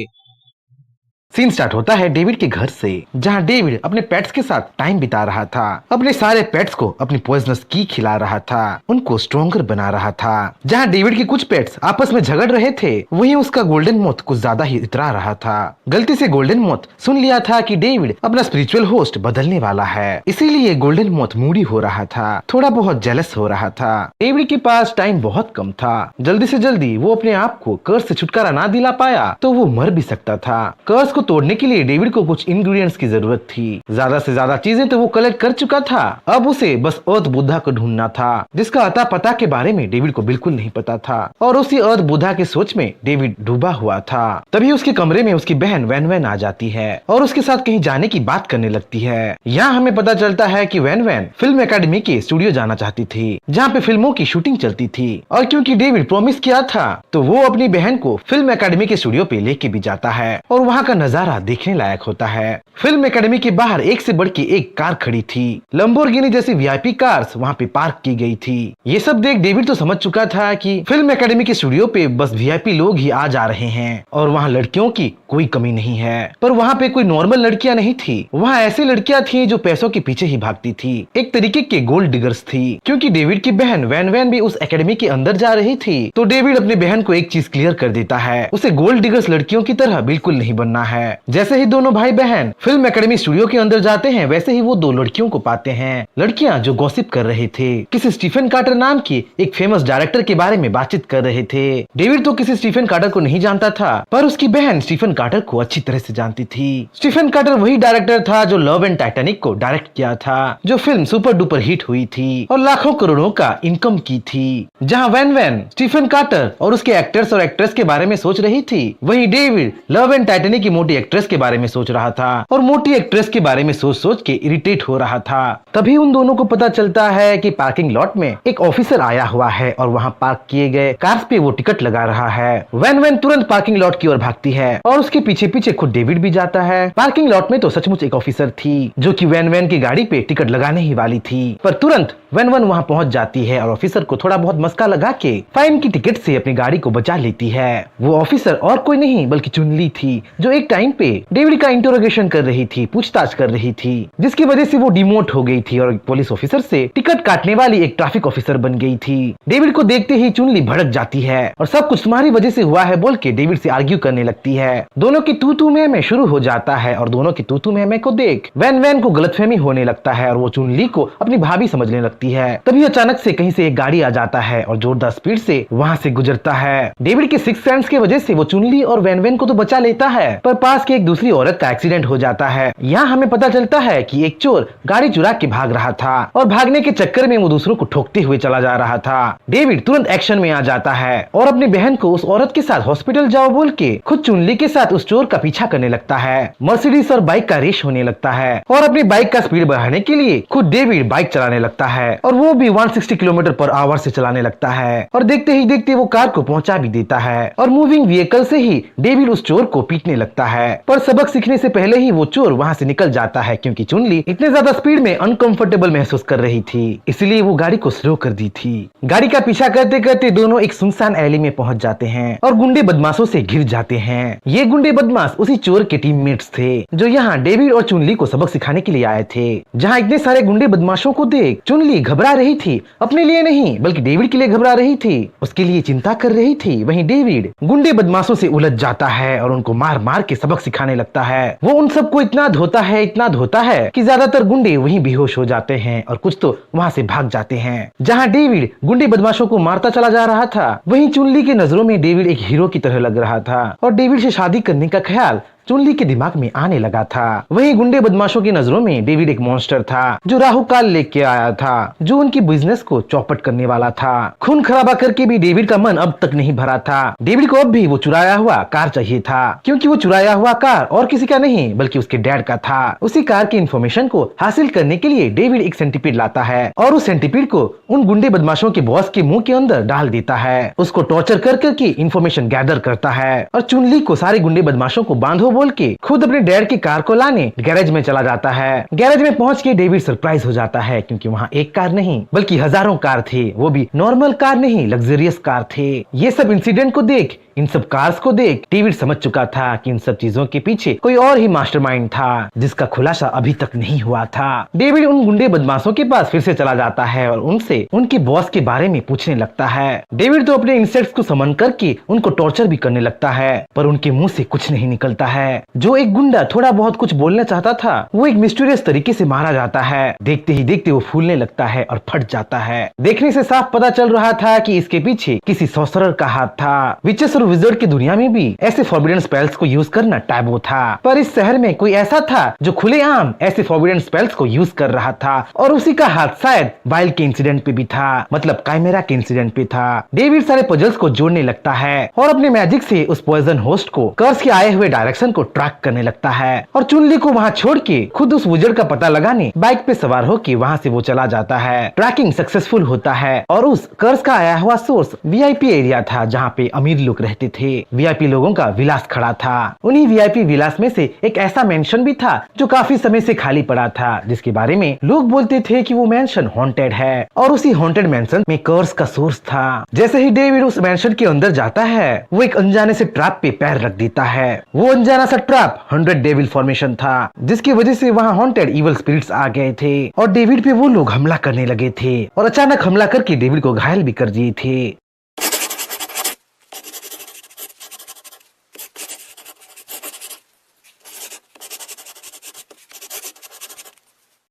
A: सीन स्टार्ट होता है डेविड के घर से जहां डेविड अपने पेट्स के साथ टाइम बिता रहा था। अपने सारे पेट्स को अपनी पॉइजनस की खिला रहा था, उनको स्ट्रॉन्गर बना रहा था। जहां डेविड के कुछ पेट्स आपस में झगड़ रहे थे वहीं उसका गोल्डन मोथ कुछ ज्यादा ही इतरा रहा था। गलती से गोल्डन मोथ सुन लिया था कि डेविड अपना स्पिरिचुअल होस्ट बदलने वाला है, इसीलिए गोल्डन मोथ मूडी हो रहा था, थोड़ा बहुत जेलस हो रहा था। डेविड के पास टाइम बहुत कम था, जल्दी से जल्दी वो अपने आप को कर्ज से छुटकारा ना दिला पाया तो वो मर भी सकता था। कर्ज तोड़ने के लिए डेविड को कुछ इंग्रेडिएंट्स की जरूरत थी। ज्यादा से ज्यादा चीजें तो वो कलेक्ट कर चुका था, अब उसे बस अर्थ बुद्धा को ढूंढना था जिसका अता पता के बारे में डेविड को बिल्कुल नहीं पता था और उसी अर्थ बुद्धा के सोच में डेविड डूबा हुआ था। तभी उसके कमरे में उसकी बहन वैन वैन आ जाती है और उसके साथ कहीं जाने की बात करने लगती है। यहाँ हमें पता चलता है कि वैन वैन फिल्म एकेडमी के स्टूडियो जाना चाहती थी जहाँ पे फिल्मों की शूटिंग चलती थी और क्योंकि डेविड प्रॉमिस किया था तो वो अपनी बहन को फिल्म एकेडमी के स्टूडियो पे लेके भी जाता है और वहाँ का नजारा देखने लायक होता है। फिल्म एकेडमी के बाहर एक से बढ़ के एक कार खड़ी थी, लंबोर्गिनी जैसी वीआईपी कार्स वहाँ पे पार्क की गई थी। ये सब देख डेविड तो समझ चुका था कि फिल्म एकेडमी के स्टूडियो पे बस वीआईपी लोग ही आ जा रहे हैं और वहाँ लड़कियों की कोई कमी नहीं है। पर वहाँ पे कोई नॉर्मल लड़कियां नहीं थी, वहाँ ऐसी लड़कियां थी जो पैसों के पीछे ही भागती थी, एक तरीके के गोल्ड डिगर्स थी। क्योंकि डेविड की बहन वैन वैन भी उस एकेडमी के अंदर जा रही थी तो डेविड अपनी बहन को एक चीज क्लियर कर देता है, उसे गोल्ड डिगर्स लड़कियों की तरह बिल्कुल नहीं बनना है। जैसे ही दोनों भाई बहन फिल्म एकेडमी स्टूडियो के अंदर जाते हैं वैसे ही वो दो लड़कियों को पाते हैं। लड़कियां जो गॉसिप कर रहे थे, किसी स्टीफन कार्टर नाम की एक फेमस डायरेक्टर के बारे में बातचीत कर रहे थे। डेविड तो किसी स्टीफन कार्टर को नहीं जानता था पर उसकी बहन स्टीफन कार्टर को अच्छी तरह से जानती थी। स्टीफन कार्टर वही डायरेक्टर था जो लव एंड टाइटैनिक को डायरेक्ट किया था, जो फिल्म सुपर डुपर हिट हुई थी और लाखों करोड़ों का इनकम की थी। जहाँ वैन वैन स्टीफन कार्टर और उसके एक्टर्स और एक्ट्रेस के बारे में सोच रही थी, वहीं डेविड लव एंड टाइटैनिक की मोटी एक्ट्रेस के बारे में सोच रहा था और मोटी एक्ट्रेस के बारे में सोच सोच के इरिटेट हो रहा था। तभी उन दोनों को पता चलता है कि पार्किंग लॉट में एक ऑफिसर आया हुआ है और वहाँ पार्क किए गए कार्स पे वो टिकट लगा रहा है। वैन वैन तुरंत पार्किंग लॉट की ओर भागती है और उसके पीछे पीछे खुद डेविड भी जाता है। पार्किंग लॉट में तो सचमुच एक ऑफिसर थी जो कि वैन वैन की गाड़ी पे टिकट लगाने ही वाली थी, पर तुरंत वैन वैन वहाँ पहुँच जाती है और ऑफिसर को थोड़ा बहुत मस्का लगा के फाइन की टिकट से अपनी गाड़ी को बचा लेती है। वो ऑफिसर और कोई नहीं बल्कि चुनली थी जो एक टाइम पे डेविड का इंटरोगेशन कर रही थी, पूछताछ कर रही थी, जिसकी वजह से वो डिमोट हो गई थी और पुलिस ऑफिसर से टिकट काटने वाली एक ट्रैफिक ऑफिसर बन गई थी। डेविड को देखते ही चुनली भड़क जाती है और सब कुछ तुम्हारी वजह से हुआ है बोल के डेविड से आर्ग्यू करने लगती है। दोनों की तू तू में शुरू हो जाता है और दोनों की तू तू में को देख वैन वैन को गलतफहमी होने लगता है और वो चुनली को अपनी भाभी समझने लगती है। तभी अचानक से कहीं से एक गाड़ी आ जाता है और जोरदार स्पीड से वहाँ से गुजरता है। डेविड के सिक्स सेंस की वजह से वो चुनली और वैन वैन को तो बचा लेता है पर पास के एक दूसरी औरत का एक्सीडेंट हो जाता है। यहाँ हमें पता चलता है कि एक चोर गाड़ी चुरा के भाग रहा था और भागने के चक्कर में वो दूसरों को ठोकते हुए चला जा रहा था। डेविड तुरंत एक्शन में आ जाता है और अपनी बहन को उस औरत के साथ हॉस्पिटल जाओ बोल के खुद चुनली के साथ उस चोर का पीछा करने लगता है। मर्सिडीज और बाइक का रेस होने लगता है और अपनी बाइक का स्पीड बढ़ाने के लिए खुद डेविड बाइक चलाने लगता है और वो भी 160 किलोमीटर पर आवर से चलाने लगता है और देखते ही देखते वो कार को पहुंचा भी देता है और मूविंग व्हीकल से ही डेविड उस चोर को पीटने लगता है। है, पर सबक सीखने से पहले ही वो चोर वहाँ से निकल जाता है क्योंकि चुनली इतने ज्यादा स्पीड में अनकंफर्टेबल महसूस कर रही थी, इसलिए वो गाड़ी को स्लो कर दी थी। गाड़ी का पीछा करते करते दोनों एक सुनसान एली में पहुंच जाते हैं और गुंडे बदमाशों से घिर जाते हैं। ये गुंडे बदमाश उसी चोर के टीममेट्स थे जो यहाँ डेविड और चुनली को सबक सिखाने के लिए आए थे। जहाँ इतने सारे गुंडे बदमाशों को देख चुनली घबरा रही थी, अपने लिए नहीं बल्कि डेविड के लिए घबरा रही थी, उसके लिए चिंता कर रही थी। वहीं डेविड गुंडे बदमाशों से उलझ जाता है और उनको मार मार के सबक सिखाने लगता है। वो उन सबको इतना धोता है कि ज्यादातर गुंडे वहीं बेहोश हो जाते हैं और कुछ तो वहाँ से भाग जाते हैं। जहाँ डेविड गुंडे बदमाशों को मारता चला जा रहा था, वहीं चुनली की नजरों में डेविड एक हीरो की तरह लग रहा था और डेविड से शादी करने का ख्याल चुनली के दिमाग में आने लगा था। वहीं गुंडे बदमाशों की नजरों में डेविड एक मॉन्स्टर था जो राहु काल लेके आया था, जो उनकी बिजनेस को चौपट करने वाला था। खून खराबा करके भी डेविड का मन अब तक नहीं भरा था। डेविड को अब भी वो चुराया हुआ कार चाहिए था, क्योंकि वो चुराया हुआ कार और किसी का नहीं बल्कि उसके डैड का था। उसी कार की इन्फॉर्मेशन को हासिल करने के लिए डेविड एक सेंटीपीड लाता है और उस सेंटीपीड को उन गुंडे बदमाशों के बॉस के मुंह के अंदर डाल देता है। उसको टॉर्चर कर करके इन्फॉर्मेशन गैदर करता है और चुनली को सारे गुंडे बदमाशों को बांधो बोल के खुद अपने डैड की कार को लाने गैरेज में चला जाता है। गैरेज में पहुंच के डेविड सरप्राइज हो जाता है क्योंकि वहाँ एक कार नहीं बल्कि हजारों कार थे, वो भी नॉर्मल कार नहीं लग्जरियस कार थे। ये सब इंसिडेंट को देख, इन सब कार्स को देख डेविड समझ चुका था कि इन सब चीजों के पीछे कोई और ही मास्टरमाइंड था जिसका खुलासा अभी तक नहीं हुआ था। डेविड उन गुंडे बदमाशों के पास फिर से चला जाता है और उनसे उनके बॉस के बारे में पूछने लगता है। डेविड तो अपने इंसेक्ट्स को समन करके उनको टॉर्चर भी करने लगता है, पर उनके मुंह से कुछ नहीं निकलता है। जो एक गुंडा थोड़ा बहुत कुछ बोलना चाहता था वो एक मिस्टीरियस तरीके से मारा जाता है। देखते ही देखते वो फूलने लगता है और फट जाता है। देखने से साफ पता चल रहा था कि इसके पीछे किसी सॉर्सरर का हाथ था। विचेस और विज़र्ड की दुनिया में भी ऐसे फॉरबिडन स्पेल्स को यूज करना टैबू था, पर इस शहर में कोई ऐसा था जो खुलेआम ऐसे फॉरबिडन स्पेल्स को यूज कर रहा था और उसी का हाथ शायद वाइल्ड के इंसिडेंट पे भी था, मतलब काइमेरा के इंसिडेंट पे था। डेविड सारे पजल्स को जोड़ने लगता है और अपने मैजिक से उस पॉइजन होस्ट को कर्स के आए हुए डायरेक्शन को ट्रैक करने लगता है और चुनली को वहाँ छोड़ के खुद उस विज़र्ड का पता लगाने बाइक पे सवार होकर वहाँ से वो चला जाता है। ट्रैकिंग सक्सेसफुल होता है और उस कर्स का आया हुआ सोर्स वीआईपी एरिया था जहाँ पे अमीर लोग रहते थे। वीआईपी लोगों का विलास खड़ा था। उन्हीं वीआईपी विलास में से एक ऐसा मेंशन भी था जो काफी समय से खाली पड़ा था, जिसके बारे में लोग बोलते थे कि वो मेंशन हॉन्टेड है और उसी हॉन्टेड मेंशन में कर्स का सोर्स था। जैसे ही डेविड उस मेंशन के अंदर जाता है वो एक अनजाने से ट्रैप पे पैर रख देता है। वो अनजाना सा ट्रैप 100 डेविल फॉर्मेशन था, जिसकी वजह से वहाँ हॉन्टेड इवल स्पिरिट्स आ गए थे और डेविड पे वो लोग हमला करने लगे थे और अचानक हमला करके डेविड को घायल भी कर दिए थे।